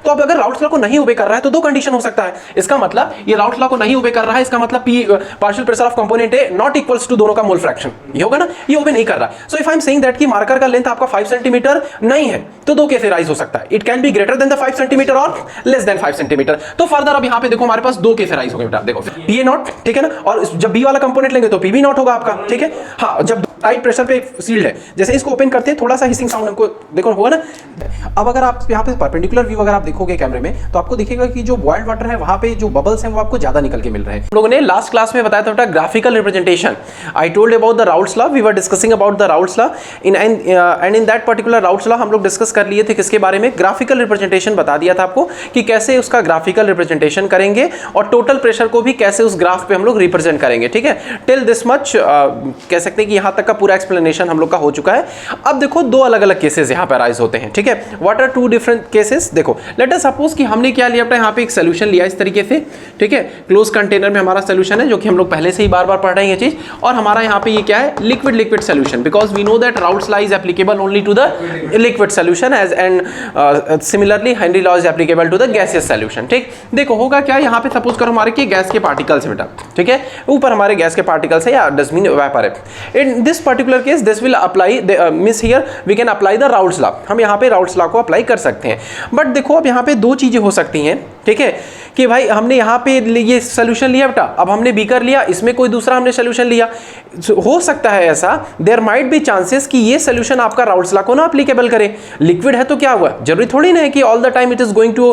तो अब अगर राउल्स लॉ को नहीं ओबे कर रहा है तो दो कंडीशन हो सकता है। इसका मतलब ये राउल्स लॉ को नहीं ओबे कर रहा है, इसका मतलब P partial pressure of component A not equals to दोनों का मोल फ्रैक्शन, ये होगा ना, ये ओबे नहीं कर रहा है। So if I am saying that कि मार्कर का लेंथ आपका 5 सेंटीमीटर नहीं है तो दो केस राइज हो सकता है, it can be greater than the 5 centimetre और लेस देन 5 सेंटीमीटर। तो फर्दर अब यहां पे देखो हमारे पास दो केस राइज हो गए बेटा, देखो पी नॉट, ठीक है ना, और जब बी वाला कंपोनेंट लेंगे तो पी भी नॉट होगा आपका, ठीक है। हाँ, जब टाइट प्रेशर पे सील्ड है, जैसे इसको ओपन करते हैं थोड़ा सा हिसिंग साउंड हमको देखो होगा ना। अब अगर आप यहाँ पे परपेंडिकुलर व्यू अगर आप देखोगे कैमरे में तो आपको दिखेगा कि जो बॉइल्ड वाटर है वहां पे जो बबल्स हैं वो आपको ज्यादा निकल के मिल रहे हैं। लोगों ने लास्ट क्लास में बताया था graphical representation, I told about the Raoult's law, we were discussing about the Raoult's law and in that particular Raoult's law हम लोग डिस्कस कर लिए थे किसके बारे में, ग्राफिकल रिप्रेजेंटेशन बता दिया था आपको कि कैसे उसका ग्राफिकल रिप्रेजेंटेशन करेंगे और टोटल प्रेशर को भी कैसे उस ग्राफ पे हम लोग रिप्रेजेंट करेंगे, ठीक है। टिल दिस मच कह सकते हैं कि यहाँ तक का पूरा एक्सप्लेनेशन हम लोग का हो चुका है। अब देखो दो अलग अलग केसेस यहाँ पे अराइज होते हैं, ठीक है। What are two different cases, देखो लेट अस सपोज कि हमने क्या लिया, यहाँ पे एक सोल्यूशन लिया इस तरीके से, ठीक है, क्लोज कंटेनर में हमारा सोल्यूशन है जो कि हम लोग पहले से ही बार बार पढ़ रहे हैं ये चीज, और हमारा यहाँ पे ये क्या है, liquid liquid solution, because we know that Raoult's law is applicable only to the liquid solution as and similarly Henry law is applicable to the gaseous solution, ठीक। देखो होगा क्या, यहाँ पे सपोज करो हमारे के गैस के पार्टिकल्स बेटा, ठीक है, ऊपर हमारे गैस के पार्टिकल्स है या डस्टबिन वेपर है। In this particular case this will apply means here we can apply the Raoult's law, हम यहाँ पे राउल्स लॉ को अप्लाई कर सकते हैं। बट देखो अब यहाँ पे दो चीजें हो सकती हैं, ठीक है, कि भाई हमने यहाँ पे ये सोल्यूशन लिया बेटा, अब हमने बीकर लिया, इसमें कोई दूसरा हमने सोल्यूशन लिया, हो सकता है ऐसा, देयर माइट बी चांसेस कि ये सोल्यूशन आपका राउल्स लॉ को ना एप्लीकेबल करे। लिक्विड है तो क्या हुआ, जरूरी थोड़ी ना है कि all the time it is going to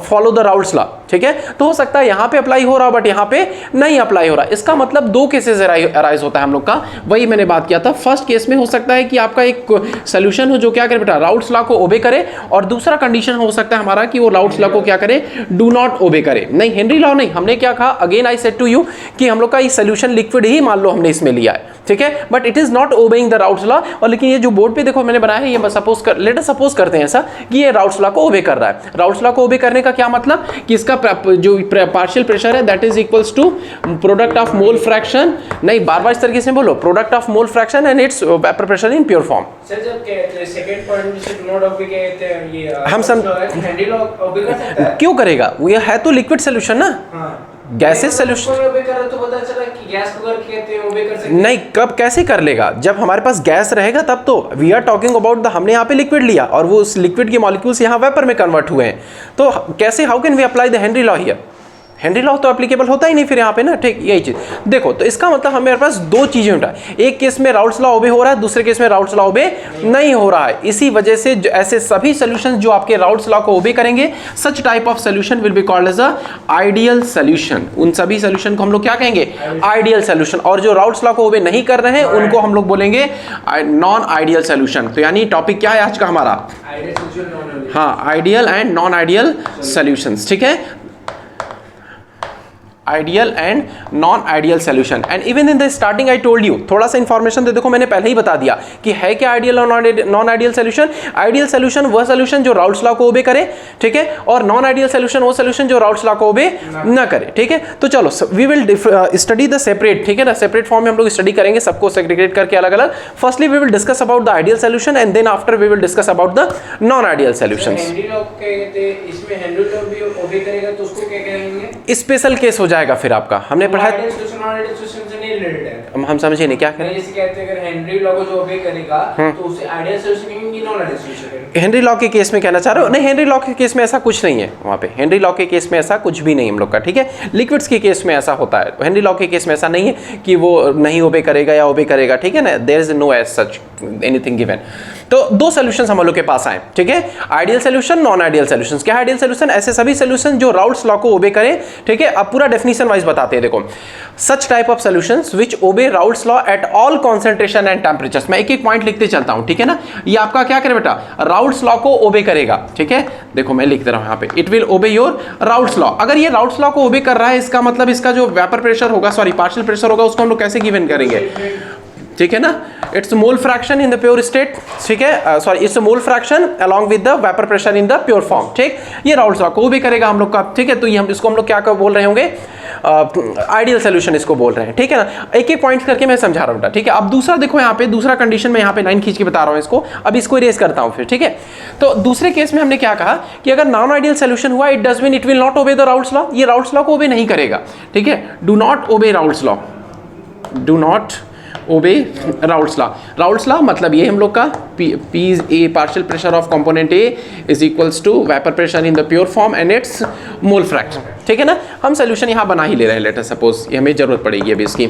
follow the Raoult's law, ठीक है। तो हो सकता है यहाँ पे अप्लाई हो रहा बट यहाँ पे नहीं अप्लाई हो रहा। इसका मतलब दो केसेस अराइज होता है हम लोग का, वही मैंने बात किया था। फर्स्ट केस में हो सकता है कि आपका एक सोल्यूशन हो जो क्या करे बेटा, राउल्स लॉ को ओबे करे, और दूसरा कंडीशन हो सकता है हमारा कि वो राउल्स लॉ को क्या करे, डू नॉट ओबे करे। नहीं, हेनरी लॉ नहीं, हमने क्या कहा, again I said to you कि हम लोग का ये सोल्यूशन लिक्विड ही मान लो हमने इसमें लिया है, ठीक है, but it is not obeying the Raoult's law. और लेकिन ये जो बोर्ड पे देखो मैंने बनाया है, ये सपोज कर, लेट अस सपोज करते हैं ऐसा कि ये राउल्स लॉ को ओबे कर रहा है। राउल्स लॉ को ओबे करने का क्या मतलब कि इसका जो पार्शियल प्रेशर है that is equals to product of mole fraction, नहीं बार बार इस तरीके से बोलो, product of mole fraction and its vapour pressure in pure form. Sir जब कहते हैं सेकंड पॉइंट से डू नॉट ओबे कहते हैं, ये हम सब हेनरी लॉ ओबे कर सकता है, क्यों करेगा, ये है तो लिक्विड सोल्यूशन ना, गैसेस सोल्यूशन ओबे कर रहा तो पता चला कि गैस को अगर कहते हैं ओबे कर सकते हैं। नहीं, कब कैसे कर लेगा, जब हमारे पास गैस रहेगा तब तो। We are talking about the, हमने यहाँ पे लिक्विड लिया और वो उस लिक्विड के मॉलिक्यूल्स यहाँ वेपर में कन्वर्ट हुए हैं, तो कैसे, how can we apply the Henry law here, Henry law तो एप्लीकेबल होता ही नहीं फिर यहाँ पे ना, ठीक, यही चीज देखो। तो इसका मतलब हमारे पास दो चीजें होता है, एक केस में राउल्स लॉ ओबे हो रहा है, दूसरे केस में राउल्स लॉ ओबे नहीं हो रहा है। इसी वजह से ऐसे सभी सॉल्यूशंस जो आपके राउल्स लॉ को ओबे करेंगे, such type of solution will be called as a ideal solution. उन सभी सॉल्यूशन को हम लोग क्या कहेंगे, आइडियल सॉल्यूशन। और जो राउल्स लॉ को ओबे नहीं कर रहे हैं उनको हम लोग बोलेंगे नॉन आइडियल सॉल्यूशन। तो यानी टॉपिक क्या है आज का हमारा, हाँ, ideal and non ideal solutions, ठीक है, ideal and non ideal solution. And even in the starting I told you, थोड़ा सा इंफॉर्मेशन दे देखो, मैंने पहले ही बता दिया कि है क्या आइडियल और non ideal solution. Ideal solution वह सॉल्यूशन जो राउल्स लॉ को ओबे करे, ठीक है, और नॉन आइडियल सॉल्यूशन वो सॉल्यूशन जो राउल्स लॉ को ओबे ना करे, ठीक है। तो चलो we will study the separate, ठीक है ना, सेपरेट फॉर्म में हम लोग स्टडी करेंगे सबको सेग्रीगेट करके अलग अलग। Firstly we will discuss about the ideal solution and then after we will discuss about the non ideal solutions. Henry law कहते हैं, इसमें हेनरी लॉ भी ओबे करेगा तो उसको क्या कहेंगे, स्पेशल केस हो जाएगा फिर आपका, हमने पढ़ा, ideal solution non ideal solution से नहीं रिलेटेड है। हम समझे नहीं क्या करें, जैसे कहते हैं अगर हेनरी लॉ को जो ओबे करेगा तो उसे आइडियल सॉल्यूशन कहेंगे, नॉन आइडियल सॉल्यूशन कहेंगे। हेनरी लॉ के केस में कहना चाह रहे हो, नहीं हेनरी लॉ के केस में ऐसा कुछ नहीं है, वहाँ पे हेनरी लॉ के केस में ऐसा कुछ भी नहीं हम लोग का, ठीक है। लिक्विड्स के केस में ऐसा होता है, हेनरी लॉ के केस में ऐसा नहीं है कि वो नहीं ओबे करेगा या ओबे करेगा, ठीक है ना, there is no as such anything given. तो दो सॉल्यूशंस हम लोग के पास आए, ठीक है, ideal solution, non ideal solution. क्या है आइडियल सॉल्यूशन, ऐसे सभी सॉल्यूशन जो राउल्स लॉ को ओबे करें, ठीक है। अब पूरा डेफिनेशन वाइज बताते हैं, देखो, such type of solutions which obey Raoult's law at all concentration and temperatures. मैं एक एक पॉइंट लिखते चलता हूं, ठीक है ना। ये आपका क्या करे बेटा, राउल्स लॉ को ओबे करेगा, ठीक है। देखो मैं लिख दे रहा हूं यहाँ पे, इट विल ओबे योर राउल्स लॉ। अगर ये राउल्स लॉ को ओबे कर रहा है, इसका मतलब इसका जो वेपर प्रेशर होगा, सॉरी पार्शियल प्रेशर होगा, उसको हम लोग कैसे गिवन करेंगे, ठीक है ना, it's mole fraction in the pure state, ठीक है, sorry it's mole fraction along with the vapour pressure in the pure form, ठीक। ये राउल्ट्स लॉ को भी करेगा हम लोग का, ठीक है। तो ये हम इसको हम लोग क्या बोल रहे होंगे, आइडियल सोल्यूशन इसको बोल रहे हैं, ठीक है ना। एक एक पॉइंट करके मैं समझा रहा हूँ, ठीक है। अब दूसरा देखो यहाँ पे दूसरा कंडीशन में यहाँ पे लाइन खींच के बता रहा हूँ इसको, अब इसको इरेज करता हूँ फिर, ठीक है। तो दूसरे केस में हमने क्या कहा कि अगर नॉन आइडियल सोल्यूशन हुआ, it does mean it will not obey the Raoult's law, ये राउल्ट्स लॉ को ओबे नहीं करेगा, ठीक है। डू नॉट ओबे राउल्ट्स लॉ, डू नॉट ओबे राउल्ट्स लॉ। राउल्ट्स लॉ मतलब ये हम लोग का P is a partial pressure of component A is equals to vapor pressure in the pure form and its mole fraction, ठीक है ना। हम सोल्यूशन यहाँ बना ही ले रहे हैं, लेट अस सपोज, ये हमें जरूरत पड़ेगी अभी इसकी,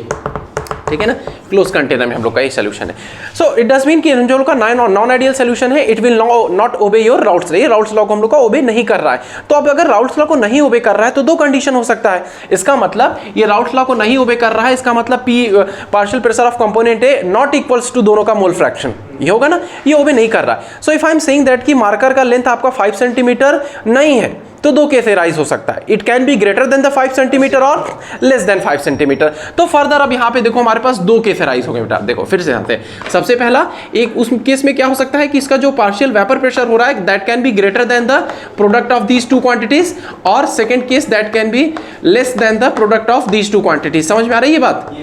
ठीक है ना। क्लोज कंटेनर में हम लोग का ये सोल्यूशन है। सो इट डज मीन कि जो लोग का नॉन आइडियल सोल्यूशन है, इट विल नॉट ओबे योर राउल्ट्स लॉ, ये राउल्ट्स लॉ को हम लोग का ओबे नहीं कर रहा है। तो अब अगर राउल्ट्स लॉ को नहीं ओबे कर रहा है तो दो कंडीशन हो सकता है, इसका मतलब ये राउल्ट्स लॉ को नहीं ओबे कर रहा है, इसका मतलब P partial pressure of component A not equals to दोनों का मोल फ्रैक्शन, ये होगा ना, ये ओबे नहीं कर रहा है। So if I am saying that कि मार्कर का लेंथ आपका 5 सेंटीमीटर नहीं है, तो दो केस राइज हो सकता है, it can be greater than the 5 centimetre और लेस देन 5 सेंटीमीटर। तो फर्दर अब यहाँ पे देखो हमारे पास दो केस राइज हो गए बेटा, देखो फिर से आते हैं। सबसे पहला एक उस केस में क्या हो सकता है कि इसका जो पार्शियल वेपर प्रेशर हो रहा है that can be greater than the product of these two quantities, और second case that can be less than the product of these two quantities. समझ में आ रही है बात,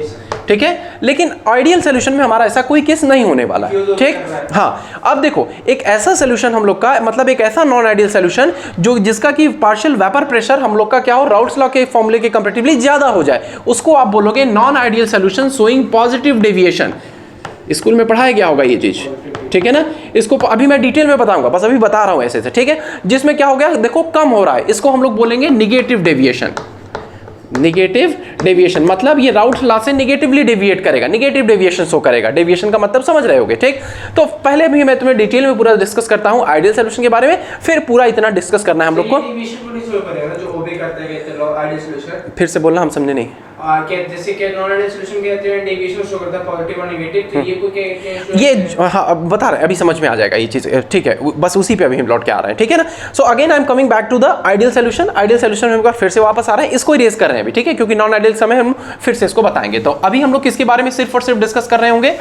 ठीक है। लेकिन आइडियल सोल्यूशन में हमारा ऐसा कोई केस नहीं होने वाला है, ठीक। हाँ, अब देखो एक ऐसा सोल्यूशन हम लोग का, मतलब एक ऐसा नॉन आइडियल सोल्यूशन जो जिसका कि पार्शियल वेपर प्रेशर हम लोग का क्या हो, राउल्ट्स लॉ के फॉर्मूले के कंपैरेटिवली ज्यादा हो जाए, उसको आप बोलोगे non ideal solution showing positive deviation. School में पढ़ाया गया होगा ये चीज, ठीक है ना। इसको अभी मैं डिटेल में बताऊंगा, बस अभी बता रहा हूं ऐसे से, ठीक है। जिसमें क्या हो गया देखो, कम हो रहा है, इसको हम लोग बोलेंगे निगेटिव डेविएशन। निगेटिव डेविएशन मतलब ये राउल्ट्स लॉ से निगेटिवली डेविएट करेगा, निगेटिव डेविएशन शो करेगा। डेविएशन का मतलब समझ रहे होगे, ठीक। तो पहले भी मैं तुम्हें डिटेल में पूरा डिस्कस करता हूं आइडियल सोल्यूशन के बारे में, फिर पूरा इतना डिस्कस करना है हम लोग को। फिर से बोलना, हम समझे नहीं। जैसे कि नॉन आइडियल सॉल्यूशन कहते हैं डेविएशन शो करता है पॉजिटिव और नेगेटिव, तो ये कोई क्या ये हाँ अब बता रहे हैं, अभी समझ में आ जाएगा ये चीज, ठीक है। बस उसी पे अभी हम लौट के आ रहे हैं, ठीक है ना। So again I am coming back to the ideal solution. Ideal solution में फिर से वापस आ रहे हैं, इसको इरेज कर रहे हैं अभी, ठीक है, क्योंकि नॉन आइडियल समय हम फिर से इसको बताएंगे। तो अभी हम लोग किसके बारे में सिर्फ और सिर्फ डिस्कस कर रहे होंगे,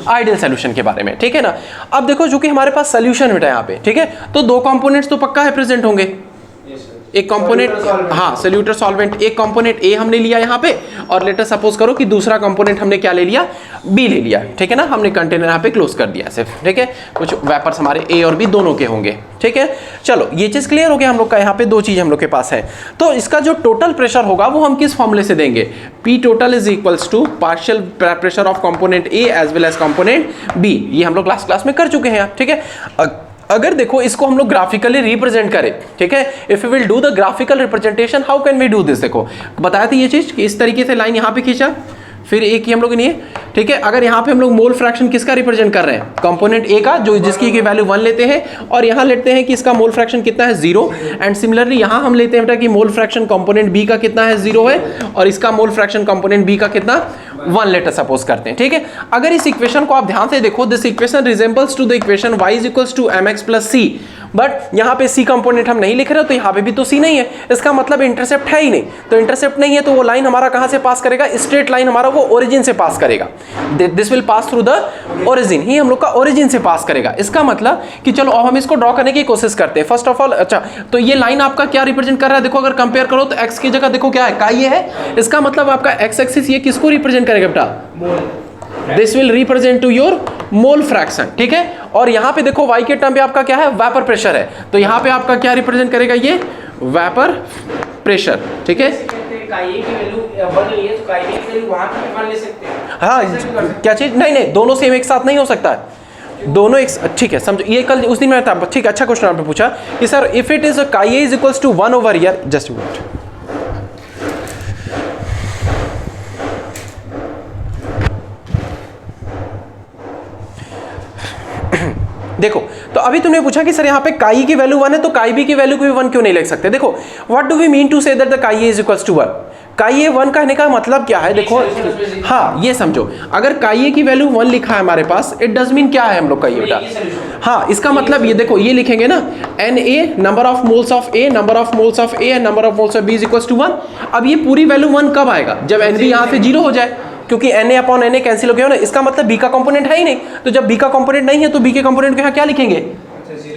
आइडियल सोल्यूशन के बारे में, ठीक है ना। अब देखो जो कि हमारे पास सोल्यूशन बेटा यहाँ पे, ठीक है, तो दो कंपोनेंट्स तो पक्का है प्रेजेंट होंगे। एक कंपोनेंट, हाँ सोल्यूटर सॉल्वेंट, एक कंपोनेंट ए हमने लिया यहाँ पे, और लेटर सपोज करो कि दूसरा कंपोनेंट हमने क्या ले लिया, बी ले लिया, ठीक है ना। हमने कंटेनर यहाँ पे क्लोज कर दिया सिर्फ, ठीक है। कुछ वेपर्स हमारे ए और बी दोनों के होंगे, ठीक है। चलो ये चीज क्लियर हो गया हम लोग का, यहाँ पे दो चीज हम लोग के पास है। तो इसका जो टोटल प्रेशर होगा वो हम किस फॉर्मूले से देंगे, P total is equals to partial pressure of component A as well as component B. ये हम लोग लास्ट क्लास में कर चुके हैं, ठीक है। अगर देखो इसको हम लोग ग्राफिकली रिप्रेजेंट करें, ठीक है, if you will do the graphical representation, how can we do this. देखो बताया था ये चीज कि इस तरीके से लाइन यहाँ पे खींचा, फिर एक ही हम लोग नहीं है, ठीक है। अगर यहाँ पे हम लोग मोल फ्रैक्शन किसका रिप्रेजेंट कर रहे हैं, कंपोनेंट ए का, जो जिसकी की वैल्यू 1 लेते हैं, और यहाँ लेते हैं कि इसका मोल फ्रैक्शन कितना है, 0। एंड सिमिलरली यहाँ हम लेते हैं बेटा कि मोल फ्रैक्शन कंपोनेंट बी का कितना है, 0 है, और इसका मोल फ्रैक्शन कंपोनेंट बी का कितना, 1 लेटर सपोज करते हैं, ठीक है। अगर इस इक्वेशन को आप ध्यान से देखो, this equation resembles to the equation y is equals to mx plus c, but यहाँ पे c कंपोनेंट हम नहीं लिख रहे, तो यहाँ पे भी तो c नहीं है, इसका मतलब इंटरसेप्ट है ही नहीं। तो इंटरसेप्ट नहीं है तो वो लाइन हमारा कहाँ से पास करेगा, स्ट्रेट लाइन हमारा वो ओरिजिन से पास करेगा। This will pass through the origin, ही हम लोग का ओरिजिन से पास करेगा। इसका मतलब कि चलो अब हम इसको ड्रॉ करने की कोशिश करते हैं। फर्स्ट ऑफ ऑल, अच्छा तो ये लाइन आपका क्या रिप्रेजेंट कर रहा है, देखो अगर कंपेयर करो तो x की जगह देखो क्या है, ये है। इसका मतलब आपका x एक्सिस ये किसको रिप्रेजेंट करेगा बेटा, this will represent to your mole fraction, ठीक है। और यहाँ पे देखो y के टर्म पे आपका क्या है, वेपर प्रेशर है, तो यहाँ पे आपका क्या रिप्रेजेंट करेगा, ये वेपर प्रेशर, ठीक है। हाँ क्या चीज, नहीं दोनों सेम एक साथ नहीं हो सकता है, दोनों एक, ठीक है समझो। ये कल उस दिन मैं था, ठीक है, अच्छा क्वेश्चन आपने पूछा कि sir if it is chi is equals to 1 over year, just minute, देखो तो अभी तुमने पूछा कि सर यहाँ पे काई की वैल्यू 1 है, तो काई बी की वैल्यू को भी 1 क्यों नहीं लिख सकते। देखो what do we mean to say that the chi A is equals to 1, काई ए 1 कहने का मतलब क्या है, देखो हाँ ये समझो, अगर काई ए की वैल्यू 1 लिखा है हमारे पास, इट डज मीन क्या है हम लोग का ये बेटा, हाँ इसका मतलब ये देखो ये लिखेंगे ना, n A number of moles of A, number of moles of A and number of moles of B is equals to 1। अब ये पूरी वैल्यू 1 कब आएगा, जब एन बी यहाँ से 0 हो जाए, क्योंकि Na अपॉन Na कैंसिल हो गया ना, इसका मतलब b का कंपोनेंट है ही नहीं, तो जब b का कंपोनेंट नहीं है तो b के कंपोनेंट को यहाँ क्या लिखेंगे?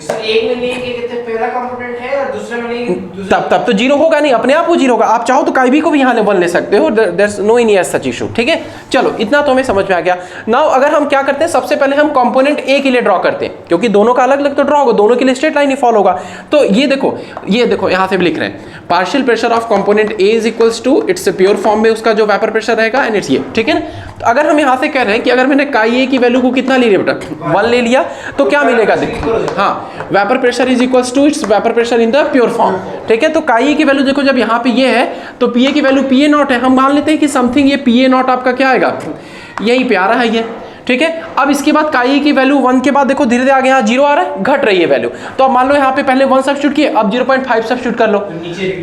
एक में नहीं कि कहते पहला कंपोनेंट है और दूसरे में नहीं, तब तो जीरो होगा नहीं, अपने आप वो जीरो होगा। आप चाहो तो काई भी को भी यहाँ वन ले सकते हो, there is no any as such issue, ठीक है। चलो इतना तो हमें समझ में आ गया। नाउ अगर हम क्या करते हैं, सबसे पहले हम कंपोनेंट ए के लिए ड्रॉ करते हैं, क्योंकि दोनों का अलग अलग तो ड्रॉ होगा, दोनों के लिए स्ट्रेट लाइन ही फॉलो होगा। तो ये देखो यहाँ से भी लिख रहे हैं partial pressure of component A is equals to, its pure form में उसका जो वेपर प्रेशर रहेगा एंड इट्स ये, ठीक है ना। तो अगर हम यहाँ से कह रहे हैं कि अगर मैंने काई ए की वैल्यू को कितना ले लिया बेटा, 1 ले लिया, तो क्या मिलेगा देखो, हाँ vapour pressure is equals to its vapour pressure in the pure form, ठीक है। तो काई ए की वैल्यू देखो, जब यहाँ पे ये है तो पी ए की वैल्यू पी ए नॉट है, हम मान लेते हैं कि समथिंग ये पी ए नॉट आपका क्या आएगा, यही पे आ रहा है ये, ठीक है। अब इसके बाद काई की वैल्यू 1 के बाद देखो धीरे धीरे आगे यहाँ 0 आ रहा है, घट रही है वैल्यू। तो अब मान लो यहाँ पे पहले 1 सब्स्टिट्यूट किए, अब 0.5 सब्स्टिट्यूट कर लो,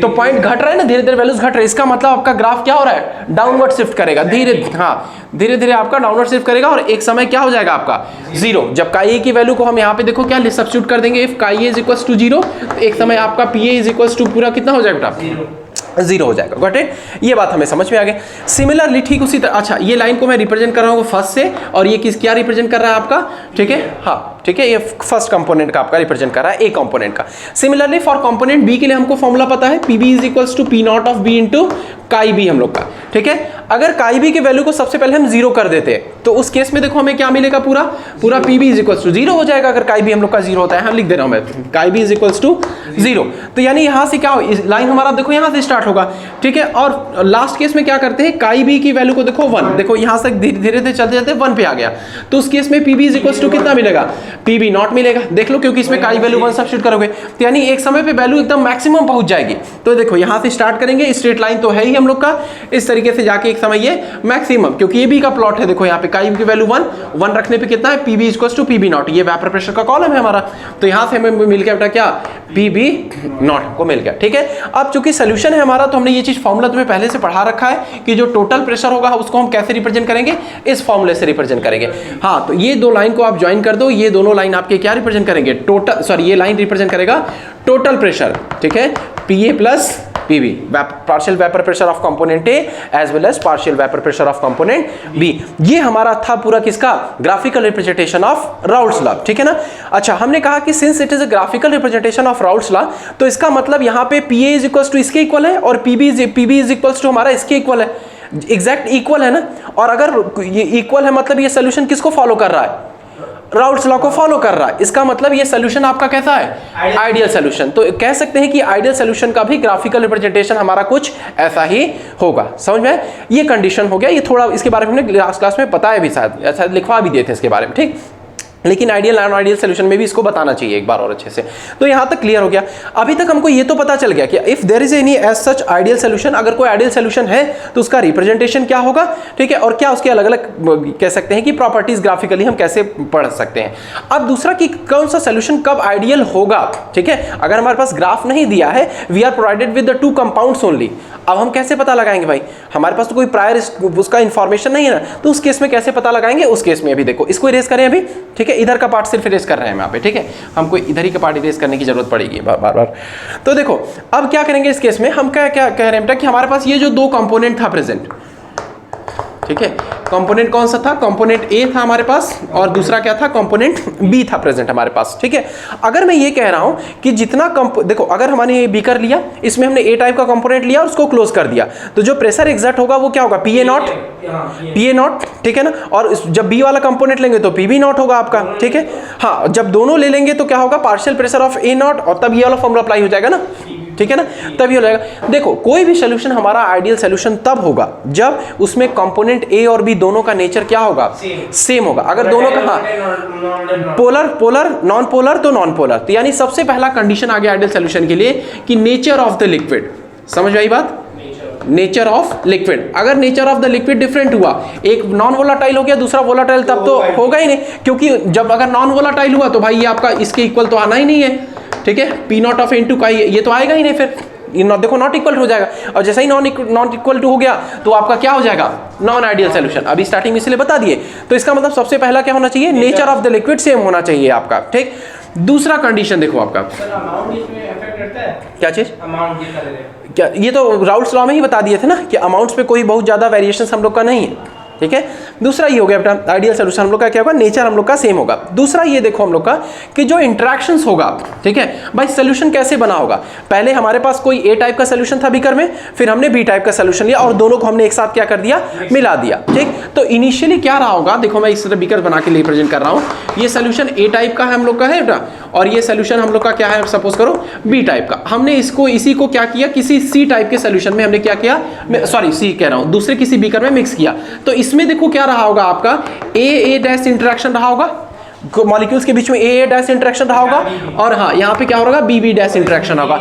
तो पॉइंट घट रहा है ना, धीरे धीरे वैल्यूज घट रही है। इसका मतलब आपका ग्राफ क्या हो रहा है, डाउनवर्ड शिफ्ट करेगा, धीरे धीरे आपका डाउनवर्ड शिफ्ट करेगा और एक समय क्या हो जाएगा आपका 0। जब काई की वैल्यू को हम यहाँ पे देखो क्या सब्स्टिट्यूट कर देंगे, इफ काई इज इक्वल्स टू 0, तो एक समय आपका P A is equals to पूरा कितना हो जाएगा बेटा, 0 हो जाएगा। गॉट इट, ये बात हमें समझ में आ गई। सिमिलरली ठीक उसी तरह, अच्छा ये लाइन को मैं रिप्रेजेंट कर रहा हूँ फर्स्ट से, और ये क्या रिप्रेजेंट कर रहा है आपका, ठीक है, हाँ ठीक है, ये फर्स्ट कंपोनेंट का आपका रिप्रेजेंट कर रहा है, ए कंपोनेंट का। सिमिलरली फॉर कंपोनेंट बी के लिए हमको फॉर्मूला पता है, P B is equals to P naught of B into chi B हम लोग का, ठीक है। अगर काई बी के वैल्यू को सबसे पहले हम 0 कर देते हैं तो उस केस में देखो हमें क्या मिलेगा, पूरा P B is equals to 0 हो जाएगा। अगर काई बी हम लोग का 0 होता है, हम लिख दे रहा हूं मैं काई बी इज इक्वल्स टू 0, तो यानी यहां से क्या हो, लाइन हमारा देखो यहां से स्टार्ट होगा, ठीक है। और लास्ट केस में क्या करते हैं, काई बी की वैल्यू को देखो 1, देखो यहां से धीरे धीरे चलते चलते 1 पे आ गया, तो उस केस में P B is equals to कितना मिलेगा, पी बी नॉट मिलेगा, देख लो, क्योंकि इसमें काई वैल्यू 1 सब्स्टिट्यूट करोगे, तो यानी एक समय पे वैल्यू एकदम मैक्सिमम पहुंच जाएगी। तो देखो यहां से स्टार्ट करेंगे, स्ट्रेट लाइन तो है ही हम लोग का, इस तरीके से जाके एक समय ये मैक्सिमम, क्योंकि ये बी का प्लॉट है, देखो यहाँ पे काई की वैल्यू 1 रखने पे कितना है, P B equals to P B naught, ये वेपर प्रेशर का कॉलम है हमारा, तो यहाँ से हमें मिल गया बेटा क्या, पी बी नॉट को मिल गया, ठीक है। अब चूंकि सोल्यूशन है हमारा, तो हमने ये चीज फॉर्मूला तुम्हें पहले से पढ़ा रखा है कि जो टोटल प्रेशर होगा उसको हम कैसे रिप्रेजेंट करेंगे, इस फॉर्मूले से रिप्रेजेंट करेंगे। हाँ, तो ये दो लाइन को आप ज्वाइन कर दो, ये दोनों लाइन आपके क्या रिप्रेजेंट करेंगे, टोटल, सॉरी ये लाइन रिप्रेजेंट करेगा टोटल प्रेशर, ठीक है, P A plus PV, partial vapor pressure of component A as well as partial vapor pressure of component B। ये हमारा था पूरा किसका, graphical representation of Raoult's law, ठीक है ना। अच्छा, हमने कहा कि since it is a graphical representation of Raoult's law, तो इसका मतलब यहाँ पे PA इज इक्वल्स टू इसके इक्वल है और PB इज इक्वल्स टू हमारा इसके इक्वल है, एग्जैक्ट इक्वल है ना। और अगर ये इक्वल है मतलब ये सोल्यूशन किसको फॉलो कर रहा है, राउल्ट्स लॉ को फॉलो कर रहा है। इसका मतलब ये सोल्यूशन आपका कैसा है, आइडियल सोल्यूशन। तो कह सकते हैं कि आइडियल सोल्यूशन का भी ग्राफिकल रिप्रेजेंटेशन हमारा कुछ ऐसा ही होगा। समझ में, ये कंडीशन हो गया। ये थोड़ा इसके बारे में हमने क्लास में बताया भी, शायद लिखवा भी दिए थे इसके बारे में, ठीक। लेकिन आइडियल नॉन आइडियल सोल्यूशन में भी इसको बताना चाहिए एक बार और अच्छे से। तो यहाँ तक क्लियर हो गया। अभी तक हमको ये तो पता चल गया कि if there is any as such ideal solution, अगर कोई आइडियल सोल्यूशन है तो उसका रिप्रेजेंटेशन क्या होगा, ठीक है, और क्या उसके अलग अलग कह सकते हैं कि प्रॉपर्टीज ग्राफिकली हम कैसे पढ़ सकते हैं। अब दूसरा कि कौन सा सोल्यूशन कब आइडियल होगा, ठीक है। अगर हमारे पास ग्राफ नहीं दिया है, we are provided with the 2 compounds only, अब हम कैसे पता लगाएंगे भाई, हमारे पास तो कोई प्रायर उसका इंफॉर्मेशन नहीं है ना, तो उस केस में कैसे पता लगाएंगे। उस केस में अभी देखो, इसको इरेज करें अभी, ठीक है, इधर का पार्ट सिर्फ इरेज कर रहे हैं यहाँ पे, ठीक है, हमको इधर ही का पार्ट इरेज करने की जरूरत पड़ेगी बार बार। तो देखो अब क्या करेंगे इस केस में, हम क्या क्या कह रहे हैं बेटा कि हमारे पास ये जो 2 कंपोनेंट था प्रेजेंट, ठीक है, कंपोनेंट कौन सा था, कंपोनेंट ए था हमारे पास और दूसरा क्या था, कंपोनेंट बी था प्रेजेंट हमारे पास, ठीक है। अगर मैं ये कह रहा हूं कि जितना देखो, अगर हमने ये बीकर लिया, इसमें हमने ए टाइप का कंपोनेंट लिया और उसको क्लोज कर दिया, तो जो प्रेशर एग्जर्ट होगा वो क्या होगा, पी ए नॉट, ठीक है ना। और जब बी वाला कंपोनेंट लेंगे तो पी बी नॉट होगा आपका, ठीक है। हाँ, जब दोनों ले लेंगे तो क्या होगा, partial pressure of A not, और तब ये वाला फॉर्मूला अप्लाई हो जाएगा ना, ठीक है ना, तभी हो जाएगा। देखो कोई भी सोल्यूशन हमारा आइडियल सोल्यूशन तब होगा जब उसमें कंपोनेंट ए और बी दोनों का नेचर क्या होगा, सेम होगा। अगर दोनों का पोलर नॉन पोलर तो नॉन पोलर, तो यानी सबसे पहला कंडीशन आ गया आइडियल सोल्यूशन के लिए कि नेचर ऑफ द लिक्विड, समझ आई बात, नेचर ऑफ लिक्विड। अगर nature of the liquid different हुआ, एक नॉन वोलाटाइल हो गया दूसरा वोलाटाइल, तब तो होगा ही नहीं, क्योंकि जब अगर नॉन वोलाटाइल हुआ तो भाई ये आपका इसके इक्वल तो आना ही नहीं है, ठीक है, पी नॉट ऑफ इनटू का ये तो आएगा ही नहीं, फिर ये देखो नॉट इक्वल हो जाएगा, और जैसे ही नॉन इक्वल टू हो गया तो आपका क्या हो जाएगा, नॉन आइडियल सोल्यूशन। अभी स्टार्टिंग में इसलिए बता दिए। तो इसका मतलब सबसे पहला क्या होना चाहिए, nature of the liquid same होना चाहिए आपका, ठीक। दूसरा कंडीशन देखो आपका, क्या चीज, क्या, ये तो राउल्ट्स लॉ में ही बता दिए थे ना कि अमाउंट्स पे कोई बहुत ज्यादा वेरिएशन हम लोग का नहीं है, ठीक है। दूसरा ये हो गया बेटा आइडियल सोल्यूशन हम लोग का क्या होगा, नेचर हम लोग का सेम होगा। दूसरा ये देखो हम लोग का कि जो इंटरेक्शंस होगा, ठीक है भाई, सोल्यूशन कैसे बना होगा। पहले हमारे पास कोई ए टाइप का सोल्यूशन था बीकर में, फिर हमने बी टाइप का सोल्यूशन लिया और दोनों को हमने एक साथ क्या कर दिया, मिला दिया। ठीक, तो इनिशियली क्या रहा होगा, देखो मैं इस तरह बीकर बना के लिए प्रेजेंट कर रहा हूँ। ये सोल्यूशन ए टाइप का है हम लोग का है बेटा, और ये सोल्यूशन हम लोग का क्या है, सपोज करो बी टाइप का। हमने इसको इसी को क्या किया, किसी सी टाइप के सोल्यूशन में हमने क्या किया, सॉरी सी कह रहा हूं, दूसरे किसी बीकर में मिक्स किया। तो इसमें देखो क्या रहा होगा आपका, ए डैश इंटरेक्शन रहा होगा, मॉलिक्यूल्स के बीच में ए डैश इंटरेक्शन रहा होगा, और हाँ यहाँ पे क्या होगा, बी डैश इंटरेक्शन होगा।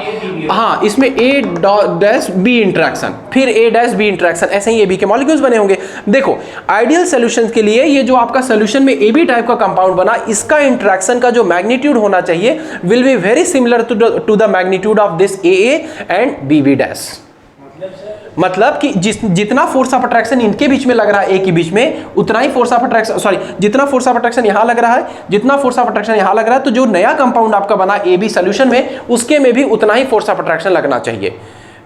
हाँ इसमें ए डैश बी इंटरेक्शन, फिर ए डैश बी इंटरेक्शन, ऐसे ही ए बी के मॉलिक्यूल्स बने होंगे। देखो आइडियल सॉल्यूशन के लिए ये जो आपका सॉल्यूशन में ए बी टाइप का कंपाउंड बना, इसका इंटरेक्शन का जो मैग्नीट्यूड होना चाहिए will be very similar to the magnitude of this A and B dash. मतलब कि जितना फोर्स ऑफ अट्रैक्शन इनके बीच में लग रहा है ए के बीच में, उतना ही फोर्स ऑफ अट्रैक्शन, सॉरी जितना फोर्स ऑफ अट्रैक्शन यहां लग रहा है, जितना फोर्स ऑफ अट्रैक्शन यहां लग रहा है, तो जो नया कंपाउंड आपका बना ए बी सोल्यूशन में, उसके में भी उतना ही फोर्स ऑफ अट्रैक्शन लगना चाहिए,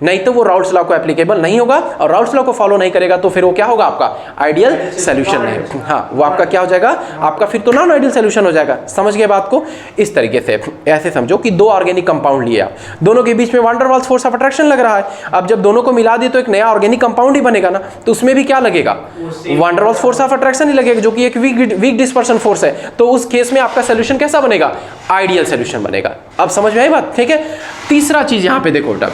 नहीं तो वो राउल्ट्स लॉ को एप्लीकेबल नहीं होगा। और राउल्ट्स लॉ को फॉलो नहीं करेगा तो फिर वो क्या होगा, आपका आइडियल सोल्यूशन नहीं। हाँ वो आपका क्या हो जाएगा, आपका फिर तो नॉन आइडियल सोल्यूशन हो जाएगा। समझ गए बात को। इस तरीके से ऐसे समझो कि दो ऑर्गेनिक कंपाउंड लिए आप, दोनों के बीच में van der Waals force of attraction लग रहा है। अब जब दोनों को मिला दिए तो एक नया ऑर्गेनिक कंपाउंड ही बनेगा ना, तो उसमें भी क्या लगेगा, van der Waals force of attraction ही लगेगा, जो कि एक वीक डिस्पर्सन फोर्स है। तो उस केस में आपका सोल्यूशन कैसा बनेगा, आइडियल सोल्यूशन बनेगा। अब समझ में आई बात, ठीक है। तीसरा चीज यहाँ पे देखो बेटा,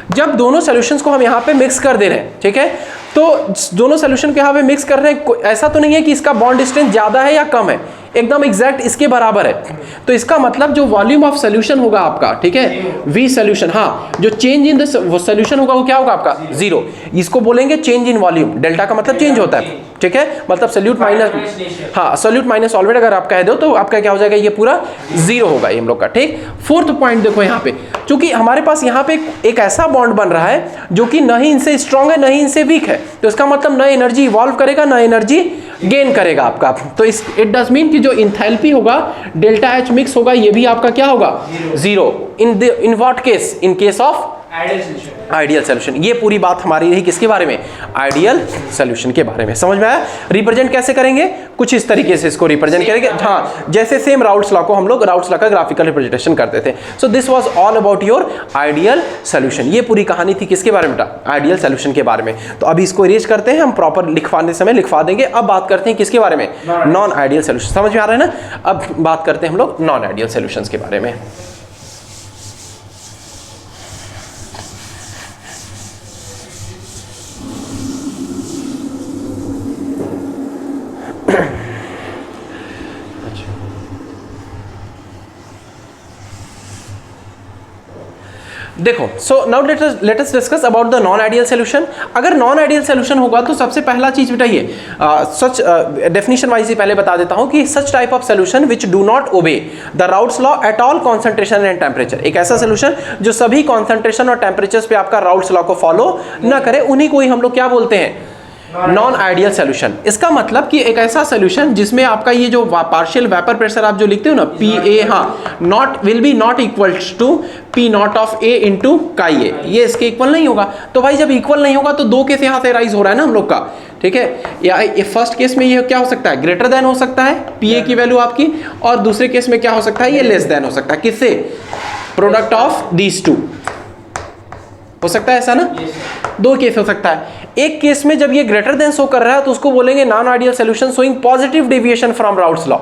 जब दोनों सॉल्यूशंस को हम यहाँ पे मिक्स कर दे रहे हैं, ठीक है, तो दोनों सॉल्यूशन के यहाँ पे मिक्स कर रहे हैं, ऐसा तो नहीं है कि इसका बॉन्ड डिस्टेंस ज्यादा है या कम है, एकदम एग्जैक्ट इसके बराबर है। तो इसका मतलब जो वॉल्यूम ऑफ सोल्यूशन होगा आपका, ठीक है, वी सोल्यूशन, हाँ जो चेंज इन द सोल्यूशन होगा वो क्या होगा आपका, जीरो। इसको बोलेंगे चेंज इन वॉल्यूम, डेल्टा का मतलब चेंज होता है, ठीक है, मतलब सोल्यूट माइनस, हाँ सोल्यूट माइनस सॉल्वेंट अगर आप कह दो तो आपका क्या हो जाएगा, ये पूरा जीरो होगा ये हम लोग का। ठीक, फोर्थ पॉइंट देखो यहाँ पे, क्योंकि हमारे पास यहाँ पे एक ऐसा बॉन्ड बन रहा है जो कि न ही इनसे स्ट्रॉन्ग है न ही इनसे वीक है, तो इसका मतलब न एनर्जी इवॉल्व करेगा न एनर्जी गेन करेगा आपका। तो इस इट डज मीन कि जो इंथैल्पी होगा डेल्टा एच मिक्स होगा, ये भी आपका क्या होगा, zero. In what case, in case of ideal solution. ये पूरी बात हमारी रही किसके बारे में, आइडियल सोल्यूशन के बारे में। समझ में आया। रिप्रेजेंट कैसे करेंगे, कुछ इस तरीके से इसको रिप्रेजेंट करेंगे, हाँ जैसे सेम राउल्ट्स लॉ को हम लोग राउल्ट्स लॉ का ग्राफिकल रिप्रेजेंटेशन करते थे। So this was all about your ideal solution. ये पूरी कहानी थी किसके बारे में, आइडियल सोल्यूशन के बारे में। तो अभी इसको इरेज करते हैं हम, प्रॉपर लिखवाने समय लिखवा देंगे। अब बात करते हैं किसके बारे में, नॉन आइडियल सोल्यूशन। समझ में आ रहा है ना। अब बात करते हैं हम लोग नॉन आइडियल सोल्यूशंस के बारे में। देखो, so now let us discuss about the non ideal solution. अगर नॉन आइडियल सोल्यूशन होगा तो सबसे पहला चीज बेटा ये सच डेफिनेशन वाइज ही पहले बता देता हूं कि सच type of solution which do not obey the Raoult's law at all concentration and temperature. एक ऐसा सोल्यूशन जो सभी कॉन्सेंट्रेशन और टेम्परेचर पे आपका राउल्ट्स लॉ को फॉलो न करे, उन्हीं को ही हम लोग क्या बोलते हैं, नॉन आइडियल सोल्यूशन। इसका मतलब कि एक ऐसा सोल्यूशन जिसमें आपका ये जो पार्शियल वेपर प्रेशर आप जो लिखते हो ना, पी ए, हाँ naught will be not equals to P naught of A into chi A, ये इसके इक्वल नहीं होगा। तो भाई जब इक्वल नहीं होगा तो दो केस यहाँ से राइज हो रहा है ना हम लोग का, ठीक है। या फर्स्ट केस में ये क्या हो सकता है, ग्रेटर देन हो सकता है पी ए की वैल्यू आपकी, और दूसरे केस में क्या हो सकता है, ये लेस देन हो सकता है। किससे, प्रोडक्ट ऑफ दीज टू हो सकता है ऐसा ना। दो केस हो सकता है। एक केस में जब ये ग्रेटर देन शो कर रहा है तो उसको बोलेंगे non ideal solution showing positive deviation from Raoult's law.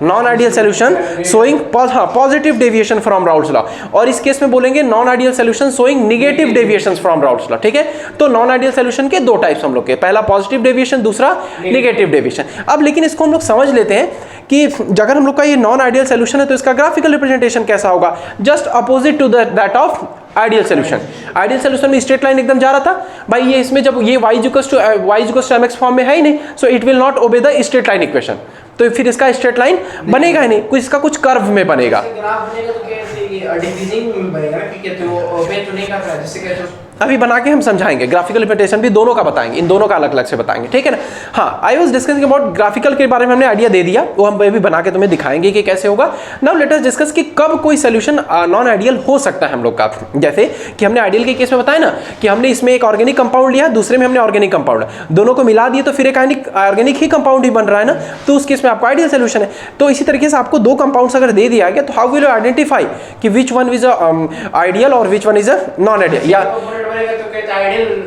Non ideal solution showing positive deviation from Raoult's law. और इस केस में बोलेंगे non ideal solution showing negative deviation from Raoult's law, ठीक है। तो नॉन आइडियल सोल्यूशन के दो types हम लोग के, पहला पॉजिटिव डेविएशन, दूसरा नेगेटिव डेविएशन। अब लेकिन इसको हम लोग समझ लेते हैं कि अगर हम लोग का ये नॉन आइडियल सोल्यूशन है तो इसका ग्राफिकल रिप्रेजेंटेशन कैसा होगा, just opposite to that of ideal solution. Ideal solution में स्ट्रेट लाइन एकदम जा रहा था भाई, ये इसमें जब ये y equals to mx form में है ही नहीं, so it will not obey the straight line equation. तो फिर इसका स्ट्रेट लाइन बनेगा ही नहीं, कुछ इसका कुछ कर्व में बनेगा। ग्राफ बनेगा तो कैसे ये डिक्रीजिंग में बनेगा ना, कि कहते हो ओबे तो नहीं कर रहा, जैसे कहते हो अभी बना के हम समझाएंगे, ग्राफिकल रिप्रेजेंटेशन भी दोनों का बताएंगे, इन दोनों का अलग अलग से बताएंगे, ठीक है ना। हाँ, I was discussing about graphical के बारे में हमने आइडिया दे दिया, वो हम अभी बना के तुम्हें दिखाएंगे कि कैसे होगा। नाउ लेट अस डिस्कस कि कब कोई सोल्यूशन नॉन आइडियल हो सकता है हम लोग का। जैसे कि हमने आइडियल के केस में बताया ना कि हमने इसमें एक ऑर्गेनिक कंपाउंड लिया, दूसरे में हमने ऑर्गेनिक कंपाउंड, दोनों को मिला दिए तो फिर एक ऑर्गेनिक ही कंपाउंड ही बन रहा है ना, तो उस केस में आपका आइडियल सोल्यूशन है। तो इसी तरीके से आपको दो कंपाउंड्स अगर दे दिया गया तो हाउ विल यू आइडेंटिफाई कि विच वन इज आइडियल और which one is a non ideal, या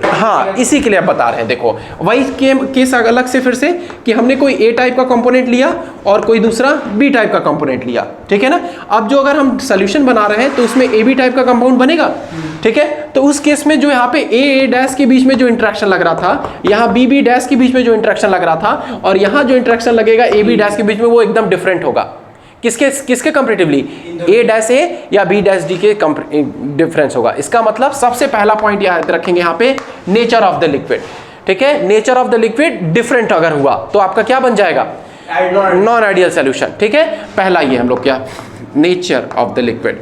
हाँ इसी के लिए आप बता रहे हैं। देखो वही केस अलग से फिर से कि हमने कोई ए टाइप का कंपोनेंट लिया और कोई दूसरा बी टाइप का कंपोनेंट लिया, ठीक है ना। अब जो अगर हम सोल्यूशन बना रहे हैं तो उसमें ए बी टाइप का कंपाउंड बनेगा, ठीक है। तो उस केस में जो यहाँ पे ए डैश के बीच में जो इंटरेक्शन लग रहा था, यहाँ बी बी डैश के बीच में जो इंटरेक्शन लग रहा था, और यहाँ जो इंटरेक्शन लगेगा ए बी डैश के बीच में, वो एकदम डिफरेंट होगा। किसके कंपैरेटिवली, ए डैश ए या बी डैश डी के डिफरेंस होगा। इसका मतलब सबसे पहला पॉइंट याद रखेंगे यहाँ पे, नेचर ऑफ द लिक्विड, ठीक है। Nature of the liquid different अगर हुआ तो आपका क्या बन जाएगा, नॉन आइडियल सॉल्यूशन, ठीक है। पहला ये हम लोग क्या, nature of the liquid,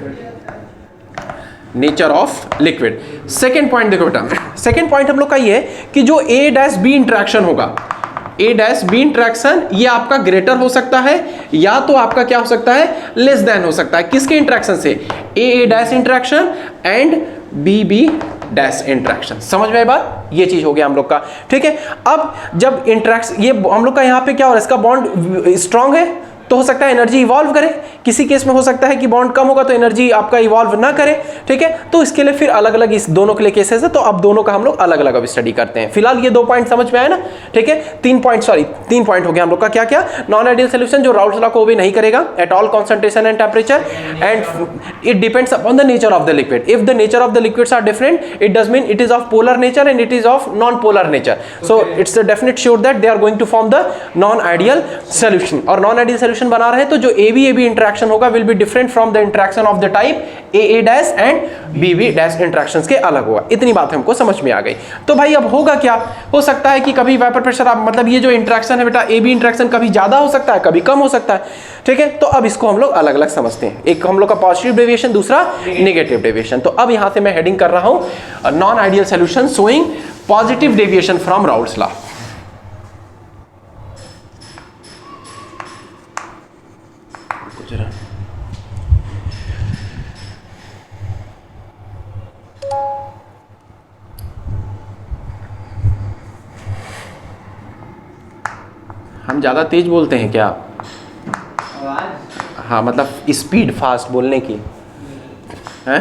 nature of liquid. Second point देखो बेटा, सेकेंड पॉइंट हम लोग का ये है कि जो ए डैश बी इंटरेक्शन होगा, ए डैश बी इंटरेक्शन, ये आपका ग्रेटर हो सकता है या तो आपका क्या हो सकता है, लेस देन हो सकता है। किसके इंटरेक्शन से, A dash interaction and B B dash interaction. समझ में आई बात, ये चीज हो गया हम लोग का, ठीक है। अब जब इंटरेक्शन, ये हम लोग का यहाँ पे क्या हो रहा है, इसका बॉन्ड स्ट्रांग है तो हो सकता है एनर्जी इवॉल्व करे, किसी केस में हो सकता है कि बॉन्ड कम होगा तो एनर्जी आपका इवॉल्व ना करे, ठीक है। तो इसके लिए फिर अलग अलग इस दोनों के लिए केसेस है, तो अब दोनों का हम लोग अलग अलग अब स्टडी करते हैं। फिलहाल ये दो पॉइंट समझ में आया ना, ठीक है। तीन पॉइंट हो गया हम लोग का, क्या क्या, नॉन आइडियल सोल्यूशन जो राउल्स लॉ को ओबे नहीं करेगा at all concentration and temperature, and it depends upon the nature of the liquid. If the nature of the liquids are different, it does mean it is of polar nature and it is of non polar nature, so it's a definite sure that they are going to form the non ideal solution. और non ideal solution बना रहे हैं तो जो A B interaction होगा will be different from the interaction of the type A dash and B B dash interactions के अलग होगा। इतनी बात हमको समझ में आ गई। तो भाई अब होगा क्या, हो सकता है कि कभी वेपर प्रेशर, आप मतलब ये जो इंटरेक्शन है बेटा, ए बी इंटरेक्शन कभी ज्यादा हो सकता है कभी कम हो सकता है, ठीक है। तो अब इसको हम लोग अलग अलग समझते हैं, एक हम लोग का पॉजिटिव डेविएशन, दूसरा नेगेटिव डेविएशन। तो अब यहां से मैं हेडिंग कर रहा हूं non ideal solution showing positive deviation from Raoul's law. हम ज़्यादा तेज बोलते हैं क्या, हाँ मतलब स्पीड फास्ट बोलने की है,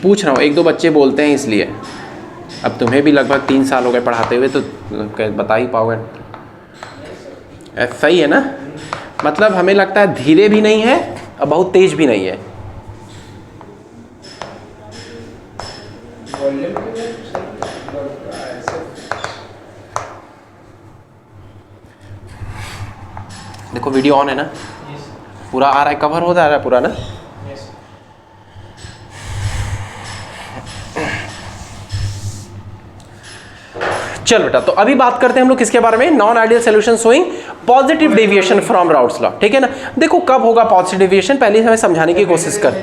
पूछ रहा हूँ। एक दो बच्चे बोलते हैं इसलिए, अब तुम्हें भी लगभग 3 साल हो गए पढ़ाते हुए तो बता ही पाओगे। सही है ना, मतलब हमें लगता है धीरे भी नहीं है और बहुत तेज भी नहीं है। देखो वीडियो ऑन है ना, पूरा आ रहा है, कवर हो जा रहा है पूरा ना। चल बेटा, तो अभी बात करते हैं हम लोग किसके बारे में, non ideal solution showing positive deviation from Raoul's law, ठीक है ना। देखो कब होगा पॉजिटिव डेविएशन, पहले हमें समझाने की कोशिश कर।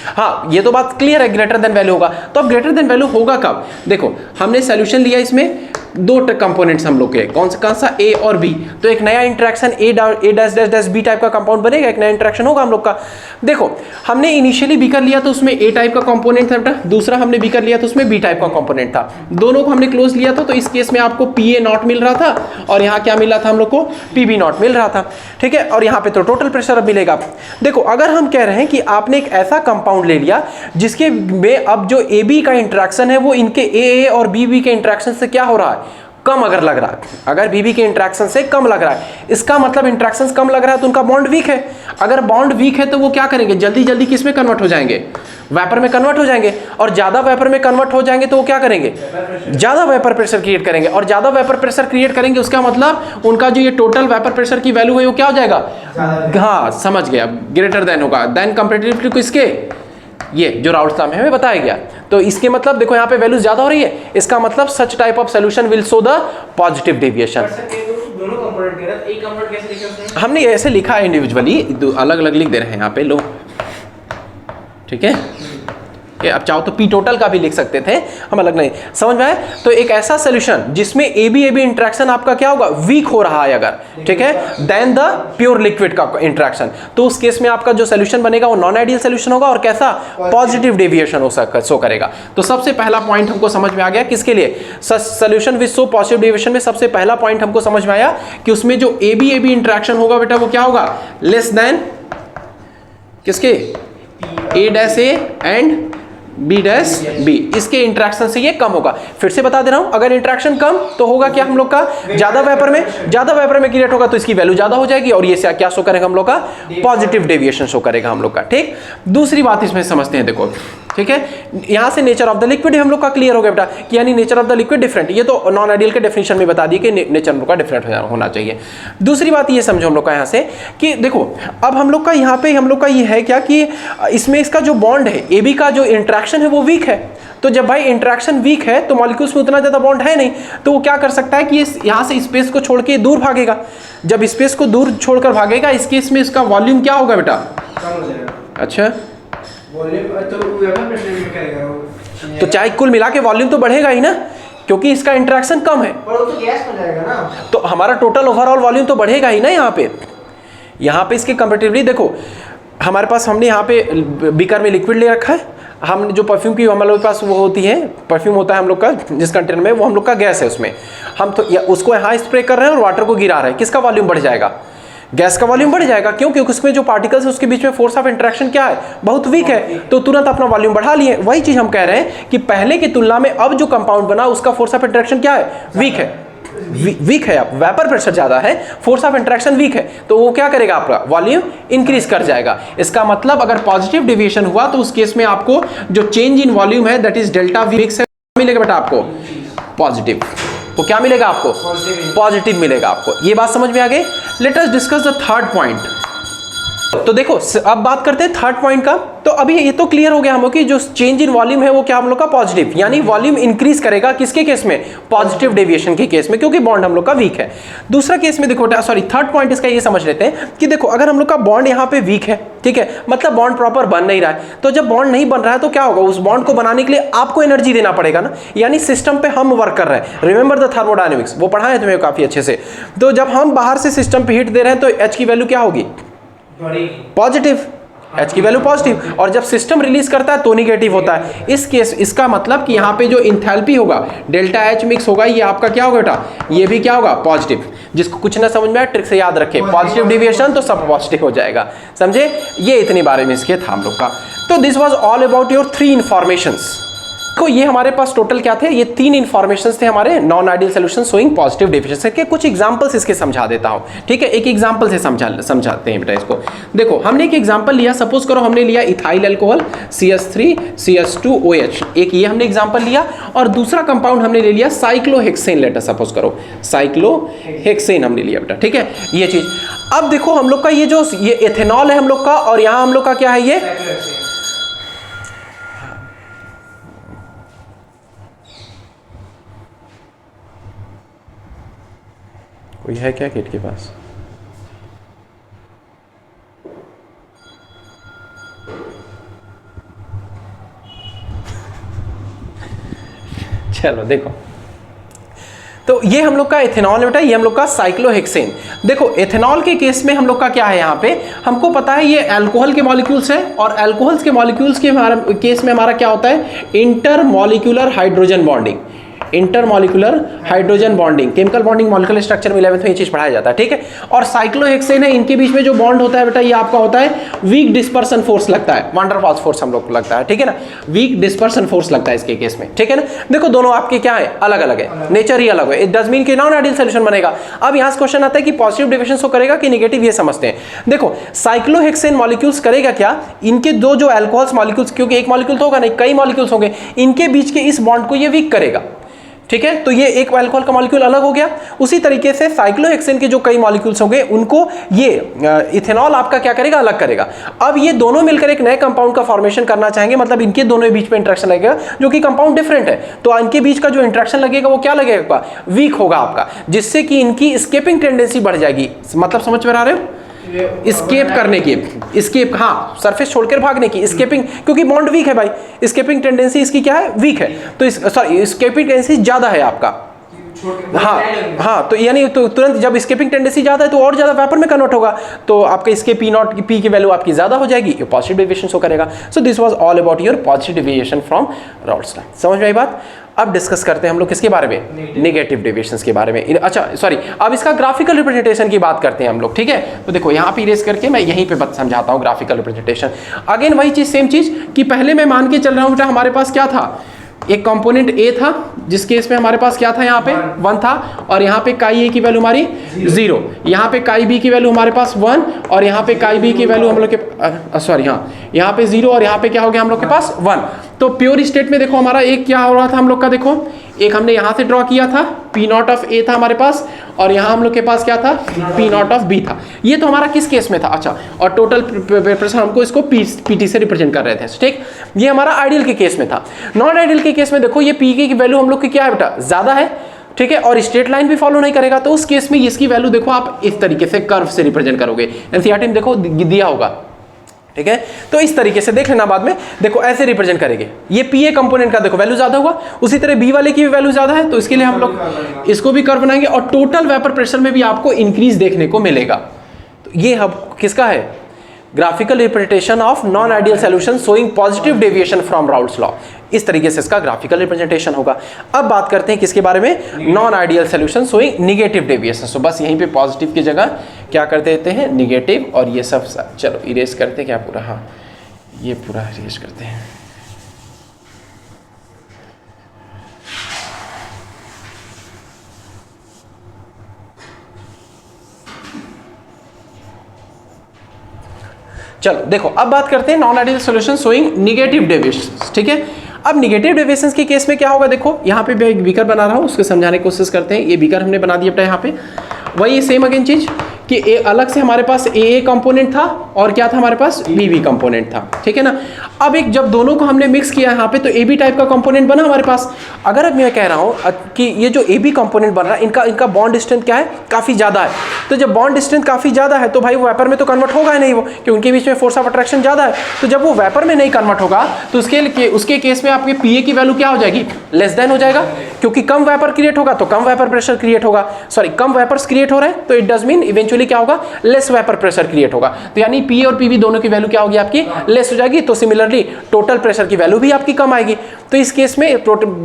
हाँ ये तो बात क्लियर है, ग्रेटर देन वैल्यू होगा। तो अब ग्रेटर देन वैल्यू होगा कब, देखो हमने सोल्यूशन लिया, इसमें दो कंपोनेंट्स हम लोग के, कौन सा ए और बी, तो एक नया interaction A dash dash dash B type का कंपाउंड बनेगा, एक नया इंटरेक्शन होगा हम लोग का। देखो हमने इनिशियली बी कर लिया तो उसमें ए टाइप का कंपोनेंट था बेटा, दूसरा हमने बी कर लिया तो उसमें बी टाइप का कंपोनेंट था, दोनों को हमने क्लोज लिया था। तो इस केस में आपको पी ए नॉट मिल रहा था और यहाँ क्या मिल रहा था हम लोग को, पी बी नॉट मिल रहा था, ठीक है। और यहाँ पे तो टोटल प्रेशर अब मिलेगा। देखो अगर हम कह रहे हैं कि आपने एक ऐसा कंपाउंड ले लिया जिसके में अब जो ए बी का इंटरेक्शन है वो इनके ए और बी बी के इंटरेक्शन से क्या हो रहा है, कम अगर लग रहा है, अगर बीबी के इंटरेक्शन से कम लग रहा है, इसका मतलब इंटरेक्शन कम लग रहा है तो उनका बॉन्ड वीक है। अगर बॉन्ड वीक है तो वो क्या करेंगे, जल्दी जल्दी किस में कन्वर्ट हो जाएंगे, वेपर में कन्वर्ट हो जाएंगे, और ज्यादा वेपर में कन्वर्ट हो जाएंगे तो वो क्या करेंगे, ज्यादा वेपर प्रेशर क्रिएट करेंगे, और ज्यादा वेपर प्रेशर क्रिएट करेंगे उसका मतलब उनका जो ये टोटल वेपर प्रेशर की वैल्यू है वो क्या हो जाएगा, हाँ समझ गया, ग्रेटर देन होगा, देन कंपैरेटिवली किसके, ये जो राउल्स लॉ में हमें बताया गया। तो इसके मतलब देखो यहाँ पे वैल्यू ज्यादा हो रही है, इसका मतलब सच type of solution will show the positive deviation. हमने ऐसे लिखा है इंडिविजुअली, अलग अलग लिख दे रहे हैं यहाँ पे, लो ठीक है, ओके, अब चाहो तो पी टोटल का भी लिख सकते थे, हम अलग नहीं, समझ में आए। तो एक ऐसा सोल्यूशन जिसमें ए बी इंट्रैक्शन आपका क्या होगा, वीक हो रहा है अगर, ठीक है, देन द प्योर लिक्विड का इंट्रैक्शन, तो उस केस में आपका जो सोल्यूशन बनेगा वो नॉन आइडियल सोल्यूशन होगा और कैसा, पॉजिटिव डेविएशन हो सकता शो करेगा। तो सबसे पहला पॉइंट हमको समझ में आ गया किसके लिए, solution with show positive deviation में सबसे पहला पॉइंट हमको समझ में आया कि उसमें जो ए बी इंट्रैक्शन होगा बेटा वो क्या होगा, लेस देन किसके, A dash A and B dash B, इसके इंट्रैक्शन से ये कम होगा। फिर से बता दे रहा हूं, अगर इंट्रैक्शन कम तो होगा क्या हम लोग का, ज्यादा वेपर में क्रिएट होगा तो इसकी वैल्यू ज्यादा हो जाएगी और ये क्या शो करेगा हम लोग का, पॉजिटिव डेविएशन शो करेगा हम लोग का। ठीक, दूसरी बात इसमें समझते हैं, देखो ठीक है, यहां से नेचर ऑफ द लिक्विड हम लोग का क्लियर हो गया बेटा कि यानी nature of the liquid different, ये तो नॉन आइडियल के डेफिनेशन में बता दी कि नेचर हम लोग का डिफरेंट होना चाहिए। दूसरी बात ये समझो हम लोग का यहां से कि देखो अब हम लोग का यहां पे हम लोग का ये है क्या कि इसमें इसका जो बॉन्ड है ए बी का जो इंट्रैक्शन है वो वीक है, तो जब भाई इंट्रैक्शन वीक है तो मॉलिक्यूल्स में उतना ज्यादा बॉन्ड है नहीं, तो वो क्या कर सकता है कि यहां से स्पेस को छोड़ के दूर भागेगा। जब स्पेस को दूर छोड़कर भागेगा इस केस में इसका वॉल्यूम क्या होगा बेटा, कम हो जाएगा। अच्छा, वॉल्यूम तो वेपर प्रेशर में करेगा वो, तो चाहे कुल मिला के वॉल्यूम तो बढ़ेगा ही ना, क्योंकि इसका इंट्रैक्शन कम है, पर वो तो गैस बन जाएगा ना, तो हमारा टोटल ओवरऑल वॉल्यूम तो बढ़ेगा ही ना। यहाँ पे इसके कंपेरेटिवली देखो हमारे पास, हमने यहाँ पे बीकर में लिक्विड ले रखा है, हम जो परफ्यूम की हमारे पास वो होती है, परफ्यूम होता है हम लोग का जिस कंटेनर में, वो हम लोग का गैस है, उसमें हम तो उसको यहाँ स्प्रे कर रहे हैं और वाटर को गिरा रहे हैं, किसका वॉल्यूम बढ़ जाएगा, गैस का वॉल्यूम बढ़ जाएगा। क्यों, क्योंकि उसमें जो पार्टिकल्स है उसके बीच में फोर्स ऑफ इंटरेक्शन क्या है, बहुत वीक है, तो तुरंत अपना वॉल्यूम बढ़ा लिए। वही चीज हम कह रहे हैं कि पहले की तुलना में अब जो कंपाउंड बना उसका फोर्स ऑफ इंटरेक्शन क्या है, वीक है, वीक है, अब वेपर प्रेशर ज्यादा है, फोर्स ऑफ इंटरेक्शन वीक है, तो वो क्या करेगा, आपका वॉल्यूम इंक्रीज कर जाएगा। इसका मतलब अगर पॉजिटिव डेविएशन हुआ तो उस केस में आपको जो चेंज इन वॉल्यूम है दैट इज डेल्टा वी मिलेगा बेटा आपको पॉजिटिव, तो क्या मिलेगा आपको, पॉजिटिव मिलेगा आपको। ये बात समझ में आ गई। Let us discuss the third point. तो देखो अब बात करते हैं थर्ड पॉइंट का। तो अभी ये तो क्लियर हो गया हम लोग कि जो चेंज इन वॉल्यूम है वो क्या हम लोग का पॉजिटिव, यानी वॉल्यूम इंक्रीज करेगा किसके केस में, पॉजिटिव डेविएशन के केस में, क्योंकि बॉन्ड हम लोग का वीक है। दूसरा केस में देखो, सॉरी थर्ड पॉइंट इसका ये समझ लेते हैं कि देखो अगर हम लोग का बॉन्ड यहाँ पे वीक है, ठीक है, मतलब बॉन्ड प्रॉपर बन नहीं रहा है, तो जब बॉन्ड नहीं बन रहा है तो क्या होगा, उस बॉन्ड को बनाने के लिए आपको एनर्जी देना पड़ेगा ना, यानी सिस्टम पे हम वर्क कर रहे हैं। रिमेंबर द थर्मोडायनेमिक्स, वो पढ़ा है तुम्हें काफी अच्छे से। तो जब हम बाहर से सिस्टम पे हीट दे रहे हैं तो एच की वैल्यू क्या होगी, पॉजिटिव, एच की वैल्यू पॉजिटिव, और जब सिस्टम रिलीज करता है तो निगेटिव होता है। इस केस इसका मतलब कि यहाँ पे जो इंथैल्पी होगा डेल्टा एच मिक्स होगा, ये आपका क्या होगा बेटा, ये भी क्या होगा, पॉजिटिव। जिसको कुछ ना समझ में आए ट्रिक से याद रखे, पॉजिटिव डेविएशन तो सब पॉजिटिव हो जाएगा, समझे। ये इतने बारे में इसके था हम लोग का। तो this was all about your 3 informations. देखो ये हमारे पास टोटल क्या थे, ये 3 इंफॉर्मेशंस थे हमारे non ideal solution showing positive deviation के। कुछ एग्जांपल्स इसके समझा देता हूं, ठीक है, एक एग्जांपल से समझाते हैं बेटा इसको। देखो हमने एक एग्जांपल लिया, सपोज करो हमने लिया इथाइल अल्कोहल CH3 CH2OH, एक ये हमने एग्जांपल लिया, और दूसरा कंपाउंड हमने ले लिया साइक्लोहेक्सेन, लेटर सपोज करो साइक्लोहेक्सेन हमने लिया बेटा, ठीक है, ये चीज। अब देखो हम लोग का ये जो ये एथेनॉल है हम लोग का, और यहां हम लोग का क्या है, ये कोई है क्या गेट के पास, चलो देखो, तो ये हम लोग का एथेनॉल है बेटा, ये हम लोग का साइक्लोहेक्सेन। देखो एथेनॉल के केस में हम लोग का क्या है, यहाँ पे हमको पता है ये अल्कोहल के मॉलिक्यूल्स है, और अल्कोहल्स के मॉलिक्यूल्स के केस में हमारा क्या होता है, intermolecular hydrogen bonding, intermolecular hydrogen bonding, chemical bonding molecular structure में 11th में ये चीज पढ़ाया जाता है, ठीक है। और साइक्लोहेक्सेन है, इनके बीच में जो बॉन्ड होता है बेटा ये आपका होता है वीक डिस्पर्सन फोर्स लगता है, वान डेर वाल्स फोर्स हम लोग को लगता है, ठीक है ना, वीक डिस्पर्सन फोर्स लगता है इसके केस में, ठीक है ना। देखो दोनों आपके क्या है, अलग अलग है, नेचर ही अलग है, इट डज मीन कि नॉन आइडियल सॉल्यूशन बनेगा। अब यहाँ से क्वेश्चन आता है कि पॉजिटिव डेविएशन शो करेगा कि नेगेटिव, ये समझते हैं। देखो साइक्लोहेक्सेन मॉलिक्यूल्स करेगा क्या, इनके दो जो अल्कोहल्स मॉलिक्यूल्स, क्योंकि एक मॉलिक्यूल तो होगा नहीं, कई मॉलिक्यूल्स होंगे, इनके बीच के इस बॉन्ड को ये वीक करेगा, ठीक है। तो ये एक अल्कोहल का मॉलिक्यूल अलग हो गया। उसी तरीके से साइक्लोहेक्सेन के जो कई मॉलिक्यूल्स होंगे उनको ये इथेनॉल आपका क्या करेगा, अलग करेगा। अब ये दोनों मिलकर एक नए कंपाउंड का फॉर्मेशन करना चाहेंगे, मतलब इनके दोनों के बीच में इंटरेक्शन लगेगा जो कि कंपाउंड डिफरेंट है, तो इनके बीच का जो इंटरेक्शन लगेगा वो क्या लगेगा, वीक होगा आपका, जिससे कि इनकी स्केपिंग टेंडेंसी बढ़ जाएगी। मतलब समझ में आ रहे हो, स्केप करने की, स्केप, हाँ सरफेस छोड़कर भागने की, स्केपिंग, क्योंकि बॉन्ड वीक है भाई, स्केपिंग टेंडेंसी इसकी क्या है, वीक है, तो सॉरी स्केपिंग टेंडेंसी ज्यादा है आपका, हाँ हाँ, तो यानी तो तुरंत जब स्केपिंग टेंडेंसी ज्यादा है तो और ज्यादा वेपर में कन्वर्ट होगा, तो आपका इसके पी नॉट पी की वैल्यू आपकी ज्यादा हो जाएगी, पॉजिटिव डेविएशन शो करेगा। So this was all about your positive deviation from Raoult's law. समझ में आई बात? अब डिस्कस करते हैं हम लोग किसके बारे में, नेगेटिव डेविएशंस के बारे में। अच्छा सॉरी, अब इसका ग्राफिकल रिप्रेजेंटेशन की बात करते हैं हम लोग, ठीक है। तो देखो यहाँ पे इरेज करके मैं यहीं पे समझाता हूँ ग्राफिकल रिप्रेजेंटेशन। अगेन वही चीज, सेम चीज कि पहले मैं मान के चल रहा हूँ बेटा हमारे पास क्या था, एक कंपोनेंट ए था जिस केस में हमारे पास क्या था, यहाँ पे 1 था, और यहाँ पे काई ए की वैल्यू हमारी 0, यहाँ पे काई बी की वैल्यू हमारे पास 1, और यहाँ पे काई बी की वैल्यू हम लोग के सॉरी हाँ यहाँ पे 0, और यहाँ पे क्या हो गया हम लोग के पास 1। तो प्योर स्टेट में देखो हमारा एक क्या हो रहा था हम लोग का, देखो एक हमने यहाँ से ड्रॉ किया था, पी नॉट ऑफ ए था हमारे पास, और यहाँ हम लोग के पास क्या था, पी नॉट ऑफ बी था। ये तो हमारा किस केस में था, अच्छा, और टोटल प्रेशर हमको इसको पीटी से रिप्रेजेंट कर रहे थे, ठीक। ये हमारा आइडियल के केस में था। नॉन आइडियल के केस में देखो ये पी की वैल्यू हम लोग की क्या है बेटा, ज्यादा है, ठीक है, और स्ट्रेट लाइन भी फॉलो नहीं करेगा, तो उस केस में इसकी वैल्यू देखो आप इस तरीके से कर्व से रिप्रेजेंट करोगे, एनसीईआरटी में देखो दिया होगा, ठीक है। तो इस तरीके से देख लेना बाद में, देखो ऐसे रिप्रेजेंट करेंगे। ये पीए कंपोनेंट का देखो वैल्यू ज्यादा होगा, उसी तरह बी वाले की भी वैल्यू ज्यादा है, तो इसके लिए हम लोग इसको भी कर्व बनाएंगे, और टोटल वेपर प्रेशर में भी आपको इंक्रीज देखने को मिलेगा। तो ये अब किसका है, graphical representation of non ideal solution showing positive deviation from Raoult's law. इस तरीके से इसका ग्राफिकल रिप्रेजेंटेशन होगा। अब बात करते हैं किसके बारे में, non ideal solution showing negative deviation. So बस यहीं पे पॉजिटिव की जगह क्या कर देते हैं, नेगेटिव, और ये सब चलो इरेज करते हैं क्या पूरा, हाँ ये पूरा इरेज करते हैं। चलो देखो अब बात करते हैं non ideal solution showing negative deviations, ठीक है। अब नेगेटिव डेविएशंस के केस में क्या होगा, देखो यहाँ पे मैं एक बीकर बना रहा हूँ, उसको समझाने की कोशिश करते हैं। ये बीकर हमने बना दिया बेटा, यहाँ पे वही सेम अगेन चीज कि ए अलग से हमारे पास ए कंपोनेंट था और क्या था हमारे पास बी कंपोनेंट था, ठीक है ना। अब एक जब दोनों को हमने मिक्स किया यहाँ पे तो ए बी टाइप का कंपोनेंट बना हमारे पास। अगर अब मैं कह रहा हूँ कि ये जो ए बी कंपोनेंट बन रहा है इनका बॉन्ड स्ट्रेंथ क्या है, काफ़ी ज़्यादा है। तो जब बॉन्ड स्ट्रेंथ काफ़ी ज़्यादा है तो भाई वो वेपर में तो कन्वर्ट होगा ही नहीं, वो क्योंकि उनके बीच में फोर्स ऑफ अट्रैक्शन ज़्यादा है। तो जब वो वेपर में नहीं कन्वर्ट होगा तो उसके केस में आपके पी ए की वैल्यू क्या हो जाएगी, लेस देन हो जाएगा, क्योंकि कम वेपर क्रिएट होगा तो कम वेपर प्रेशर क्रिएट होगा, सॉरी कम वेपर्स क्रिएट हो रहे हैं तो इट डज मीन इवेंचुअली क्या होगा, लेस वेपर प्रेशर क्रिएट होगा। तो यानी पी और पीवी दोनों की वैल्यू क्या होगी आपकी, लेस हो जाएगी। तो सिमिलरली टोटल प्रेशर की वैल्यू भी आपकी कम आएगी। तो इस केस में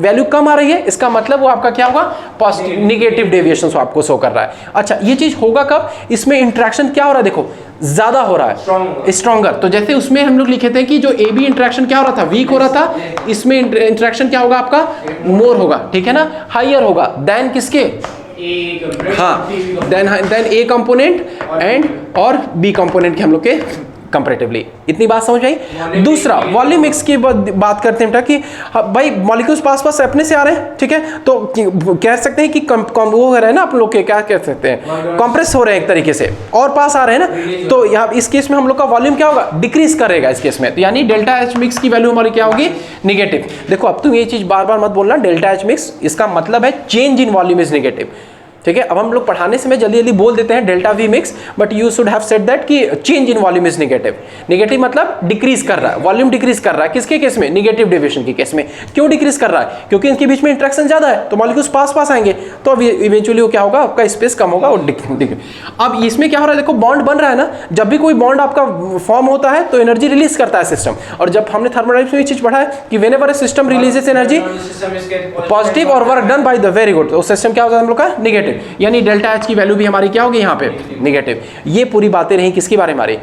वैल्यू कम आ रही है, इसका मतलब वो आपका क्या होगा, पॉजिटिव नेगेटिव डेविएशन आपको शो कर रहा है। अच्छा ये चीज होगा कब, इसमें इंटरेक्शन क्या हो रहा है, देखो ज्यादा हो रहा है, स्ट्रॉन्गर। तो जैसे उसमें हम लोग लिखे थे कि जो ए बी इंटरेक्शन क्या हो रहा था, वीक हो रहा था, इसमें इंटरेक्शन क्या होगा आपका, मोर होगा, ठीक है ना, हाइयर होगा देन किसके, हाँ देन ए कंपोनेंट एंड और बी कंपोनेंट के हम लोग के कंपैरेटिवली। इतनी बात समझ आई। दूसरा वॉल्यूम मिक्स की बात करते हैं कि भाई मॉलिक्यूल्स पास पास अपने से आ रहे हैं, ठीक है, तो कह सकते हैं कि वो हो रहा है ना, आप लोग के क्या कह सकते हैं, कंप्रेस हो रहे हैं एक तरीके से और पास आ रहे हैं ना। तो यहाँ इस केस में हम लोग का वॉल्यूम क्या होगा, डिक्रीज करेगा इस केस में। तो यानी डेल्टा एच मिक्स की वैल्यू हमारी क्या होगी, निगेटिव। देखो अब तुम ये चीज बार बार मत बोलना, डेल्टा एच मिक्स इसका मतलब है change in volume is negative, ठीक है। अब हम लोग पढ़ाने से में जल्दी जल्दी बोल देते हैं delta V mix, but you should have said that कि change in volume is negative. Negative मतलब डिक्रीज कर रहा है, वॉल्यूम डिक्रीज कर रहा है, किसके केस में, नेगेटिव डेविएशन के केस में। क्यों डिक्रीज कर रहा है, क्योंकि इनके बीच में इंटरेक्शन ज्यादा है तो मॉलिक्यूल्स पास पास आएंगे, तो अब इवेंचुअली वो क्या होगा, आपका स्पेस कम होगा और अब इसमें क्या हो रहा है, देखो बॉन्ड बन रहा है ना, जब भी कोई बॉन्ड आपका फॉर्म होता है तो एनर्जी रिलीज करता है सिस्टम। और जब हमने थर्मोडायनामिक्स में ये चीज पढ़ा है कि whenever a system releases energy positive और work done by the very good, तो सिस्टम क्या होता है हम लोग का, नेगेटिव। यानी डेल्टा एच की वैल्यू भी हमारी क्या होगी यहाँ पे, नेगेटिव। ये पूरी बातें रही किसकी बारे में हमारी,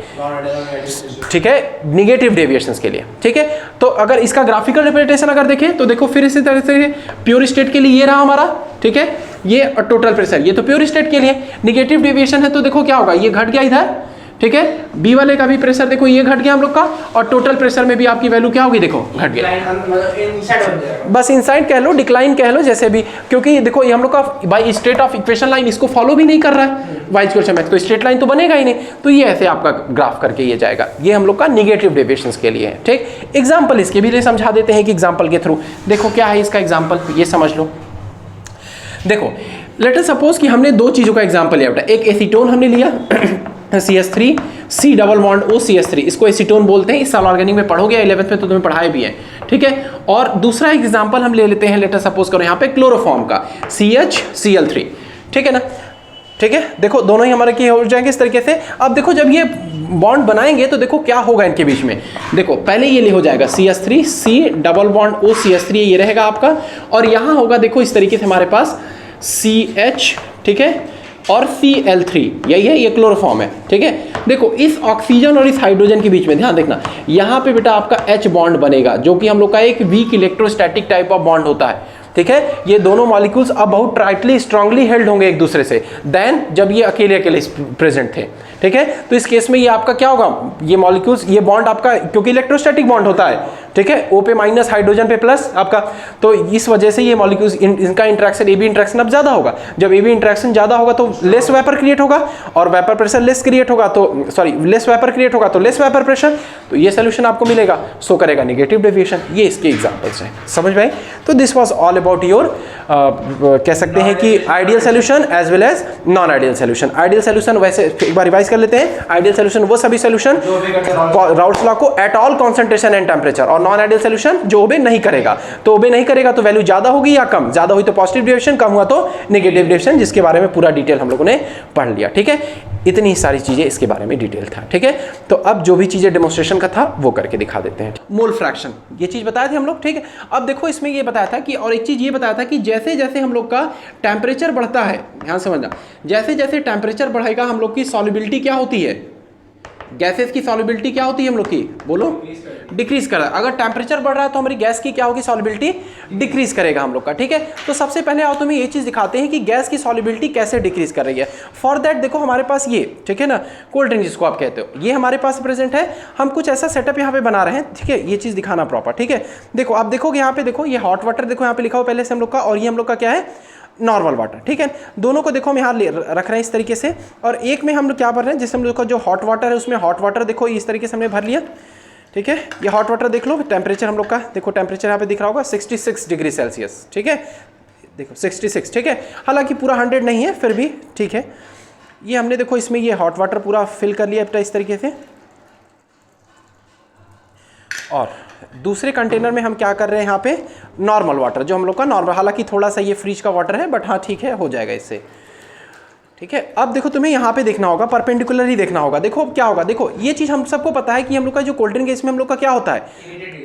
ठीक है, नेगेटिव डेविएशंस के लिए, ठीक है। तो अगर इसका ग्राफिकल रिप्रेजेंटेशन अगर देखें तो देखो फिर इसी तरह से प्योर स्टेट के लिए ये रहा हमारा, ठीक है, ये टोटल प्रेशर, ये तो प्योर स्टेट के लिए। नेगेटिव डेविएशन है तो देखो क्या होगा, ये घट गया इधर, ठीक है, बी वाले का भी प्रेशर देखो ये घट गया हम लोग का, और टोटल प्रेशर में भी आपकी वैल्यू क्या होगी, देखो घट गया, बस इनसाइड कह लो, डिक्लाइन कह लो, जैसे भी, क्योंकि देखो ये हम लोग का by straight of equation line इसको फॉलो भी नहीं कर रहा है वाइज क्वेश्चन में, तो स्ट्रेट लाइन तो बनेगा ही नहीं, तो ये ऐसे आपका ग्राफ करके ये जाएगा। ये हम लोग का नेगेटिव डेविएशंस के लिए है, ठीक। एग्जाम्पल इसके भी लिए समझा देते हैं कि एग्जाम्पल के थ्रू देखो क्या है इसका एग्जाम्पल, ये समझ लो। देखो लेट अस सपोज कि हमने दो चीजों का एग्जाम्पल लिया बेटा, एक एसीटोन हमने लिया CH3 C double bond O CH3, इसको एसीटोन बोलते हैं। इस साल ऑर्गेनिक में पढ़ोगे, 11th में तो तुम्हें पढ़ाए भी है, ठीक है। और दूसरा एग्जांपल हम ले लेते हैं, लेटर सपोज करो यहाँ पे क्लोरोफॉर्म का CHCl3, ठीक है ना, ठीक है। देखो दोनों ही हमारे क्या हो जाएंगे इस तरीके से। अब देखो जब ये बॉन्ड बनाएंगे तो देखो क्या होगा इनके बीच में। देखो पहले ये हो जाएगा CH3 C double bond O CH3, ये रहेगा आपका, और यहाँ होगा देखो इस तरीके से हमारे पास CH, ठीक है, और Cl3, यही है, ये क्लोरोफॉर्म है, ठीक है। देखो इस ऑक्सीजन और इस हाइड्रोजन के बीच में ध्यान देखना, यहाँ पे बेटा आपका H बॉन्ड बनेगा, जो कि हम लोग का एक weak electrostatic type of bond होता है, ठीक है। ये दोनों मॉलिक्यूल्स अब बहुत टाइटली स्ट्रांगली हेल्ड होंगे एक दूसरे से देन जब ये अकेले अकेले प्रेजेंट थे, ठीक है। तो इस केस में ये आपका क्या होगा, ये मॉलिक्यूल्स, ये बॉन्ड आपका क्योंकि इलेक्ट्रोस्टैटिक बॉन्ड होता है, ठीक है, O पे माइनस हाइड्रोजन पे प्लस आपका, तो इस वजह से ये मॉलिक्यूल्स इनका इंटरेक्शन AB इंटरेक्शन अब ज्यादा होगा। जब AB इंटरेक्शन ज्यादा होगा तो लेस वेपर क्रिएट होगा, और वेपर प्रेशर लेस क्रिएट होगा तो लेस वेपर क्रिएट होगा तो लेस वेपर प्रेशर, तो ये सोल्यूशन आपको मिलेगा, शो करेगा नेगेटिव डेविएशन। ये इसके एग्जांपल्स हैं, समझ में आए। तो this was all about your कह सकते हैं कि ideal solution as well as non ideal solution. Ideal solution वैसे एक बार रिवाइज कर लेते हैं। आइडियल सोल्यूशन वो सभी सोल्यूशन राउल्ट्स लॉ को eight all concentration and temperature, और नॉन आइडियल सोल्यूशन जो ओबे नहीं करेगा। तो ओबे नहीं करेगा तो वैल्यू ज्यादा होगी या कम, ज्यादा हुई तो पॉजिटिव डेविएशन, कम हुआ तो नेगेटिव डेविएशन, जिसके बारे में पूरा डिटेल हम लोगों ने पढ़ लिया, ठीक है। इतनी सारी चीजें इसके बारे में डिटेल था, ठीक है। तो अब जो भी चीजें डेमोन्स्ट्रेशन का था वो करके दिखा देते हैं। मोल फ्रैक्शन ये चीज बताए थे हम लोग, ठीक है। अब देखो इसमें ये बताया था कि, और एक चीज ये बताया था कि जैसे जैसे हम लोग का टेम्परेचर बढ़ता है, ध्यान समझना, जैसे जैसे टेम्परेचर बढ़ेगा हम लोग की सॉल्युबिलिटी क्या होती है, गैसेस की सॉल्युबिलिटी क्या होती है हम लोग की, बोलो, डिक्रीज कर रहा है। अगर टेम्परेचर बढ़ रहा है तो हमारी गैस की क्या होगी, सॉल्युबिलिटी डिक्रीज करेगा हम लोग का, ठीक है। तो सबसे पहले आओ तुम्हें ये चीज दिखाते हैं कि गैस की सॉल्युबिलिटी कैसे डिक्रीज कर रही है। फॉर दैट देखो हमारे पास ये, ठीक है ना, कोल्ड ड्रिंक जिसको आप कहते हो, ये हमारे पास प्रेजेंट है। हम कुछ ऐसा सेटअप यहाँ पे बना रहे हैं, ठीक है, ये चीज दिखाना प्रॉपर, ठीक है। देखो आप देखोगे यहाँ पे, देखो ये हॉट वाटर, देखो यहाँ पे लिखा हुआ पहले से हम लोग का, और ये हम लोग का क्या है, नॉर्मल वाटर, ठीक है। दोनों को देखो हम यहाँ रख रहे हैं इस तरीके से, और एक में हम लोग क्या भर रहे हैं, जैसे हम लोग का जो हॉट वाटर है उसमें हॉट वाटर देखो इस तरीके से हमने भर लिया, ठीक है। ये हॉट वाटर देख लो, टेम्परेचर हम लोग का देखो, टेम्परेचर यहाँ पे दिख रहा होगा 66 डिग्री सेल्सियस, ठीक है, देखो 66, ठीक है। हालांकि पूरा 100 नहीं है, फिर भी ठीक है। ये हमने देखो इसमें ये हॉट वाटर पूरा फिल कर लिया इस तरीके से, और दूसरे कंटेनर में हम क्या कर रहे हैं, यहाँ पे नॉर्मल वाटर, जो हम लोग का नॉर्मल, हालांकि थोड़ा सा ये फ्रिज का वाटर है, बट हाँ ठीक है, हो जाएगा इससे, ठीक है। अब देखो तुम्हें यहाँ पे देखना होगा, परपेंडिकुलर ही देखना होगा। देखो अब क्या होगा, देखो ये चीज हम सबको पता है कि हम लोग का जो कोल्ड ड्रिंक है इसमें हम लोग का क्या होता है,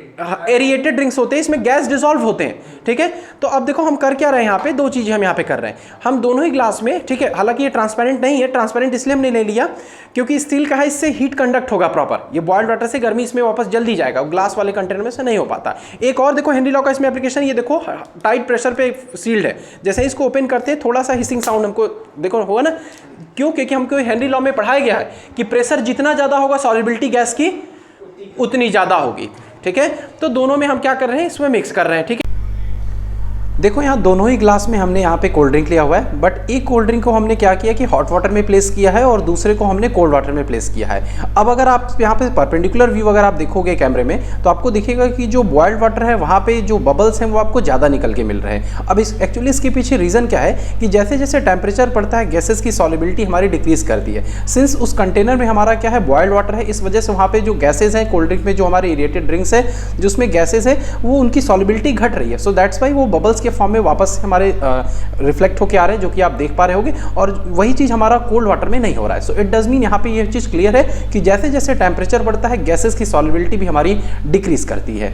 एरिएटेड ड्रिंक्स होते हैं, इसमें गैस डिसॉल्व होते हैं, ठीक है। तो अब देखो हम कर क्या रहे हैं, यहाँ पे दो चीजें हम यहाँ पे कर रहे हैं, हम दोनों ही ग्लास में, ठीक है, हालांकि ये ट्रांसपेरेंट नहीं है, ट्रांसपेरेंट इसलिए हमने ले लिया क्योंकि स्टील का है, इससे हीट कंडक्ट होगा प्रॉपर, ये बॉइल्ड वाटर से गर्मी इसमें वापस जल्दी जाएगा, ग्लास वाले कंटेनर में से नहीं हो पाता। एक और देखो हेनरी लॉ का इसमें एप्लीकेशन, ये देखो टाइट प्रेशर पे सील्ड है, जैसे इसको ओपन करते हैं थोड़ा सा हिसिंग साउंड हमको देखो होगा ना, क्यों, क्योंकि हमको हेनरी लॉ में पढ़ाया गया है कि प्रेशर जितना ज्यादा होगा सॉल्युबिलिटी गैस की उतनी ज्यादा होगी, ठीक है। तो दोनों में हम क्या कर रहे हैं, इसमें मिक्स कर रहे हैं, ठीक है। देखो यहाँ दोनों ही ग्लास में हमने यहाँ पे कोल्ड ड्रिंक लिया हुआ है, बट एक कोल्ड ड्रिंक को हमने क्या किया कि हॉट वाटर में प्लेस किया है और दूसरे को हमने कोल्ड वाटर में प्लेस किया है। अब अगर आप यहाँ पे परपेंडिकुलर व्यू अगर आप देखोगे कैमरे में तो आपको दिखेगा कि जो बॉइल्ड वाटर है वहाँ पे जो बबल्स हैं वो आपको ज़्यादा निकल के मिल रहे हैं। अब इस एक्चुअली इसके पीछे रीज़न क्या है कि जैसे जैसे टेम्परेचर बढ़ता है गैसेस की सॉल्युबिलिटी हमारी डिक्रीज करती है। सिंस उस कंटेनर में हमारा क्या है, बॉइल्ड वाटर है, इस वजह से वहाँ पे जो गैसेज हैं कोल्ड ड्रिंक में, जो हमारे एरिएटेड ड्रिंक्स है जिसमें गैसेज है, वो उनकी सॉल्युबिलिटी घट रही है। सो दैट्स वाई वो बबल्स के फॉर्म में वापस हमारे रिफ्लेक्ट होके आ रहे हैं, जो कि आप देख पा रहे होगे, और वही चीज हमारा कोल्ड वाटर में नहीं हो रहा है। सो इट डज मीन यहाँ पे ये चीज क्लियर है कि जैसे जैसे टेम्परेचर बढ़ता है गैसेस की सॉल्युबिलिटी भी हमारी डिक्रीज करती है।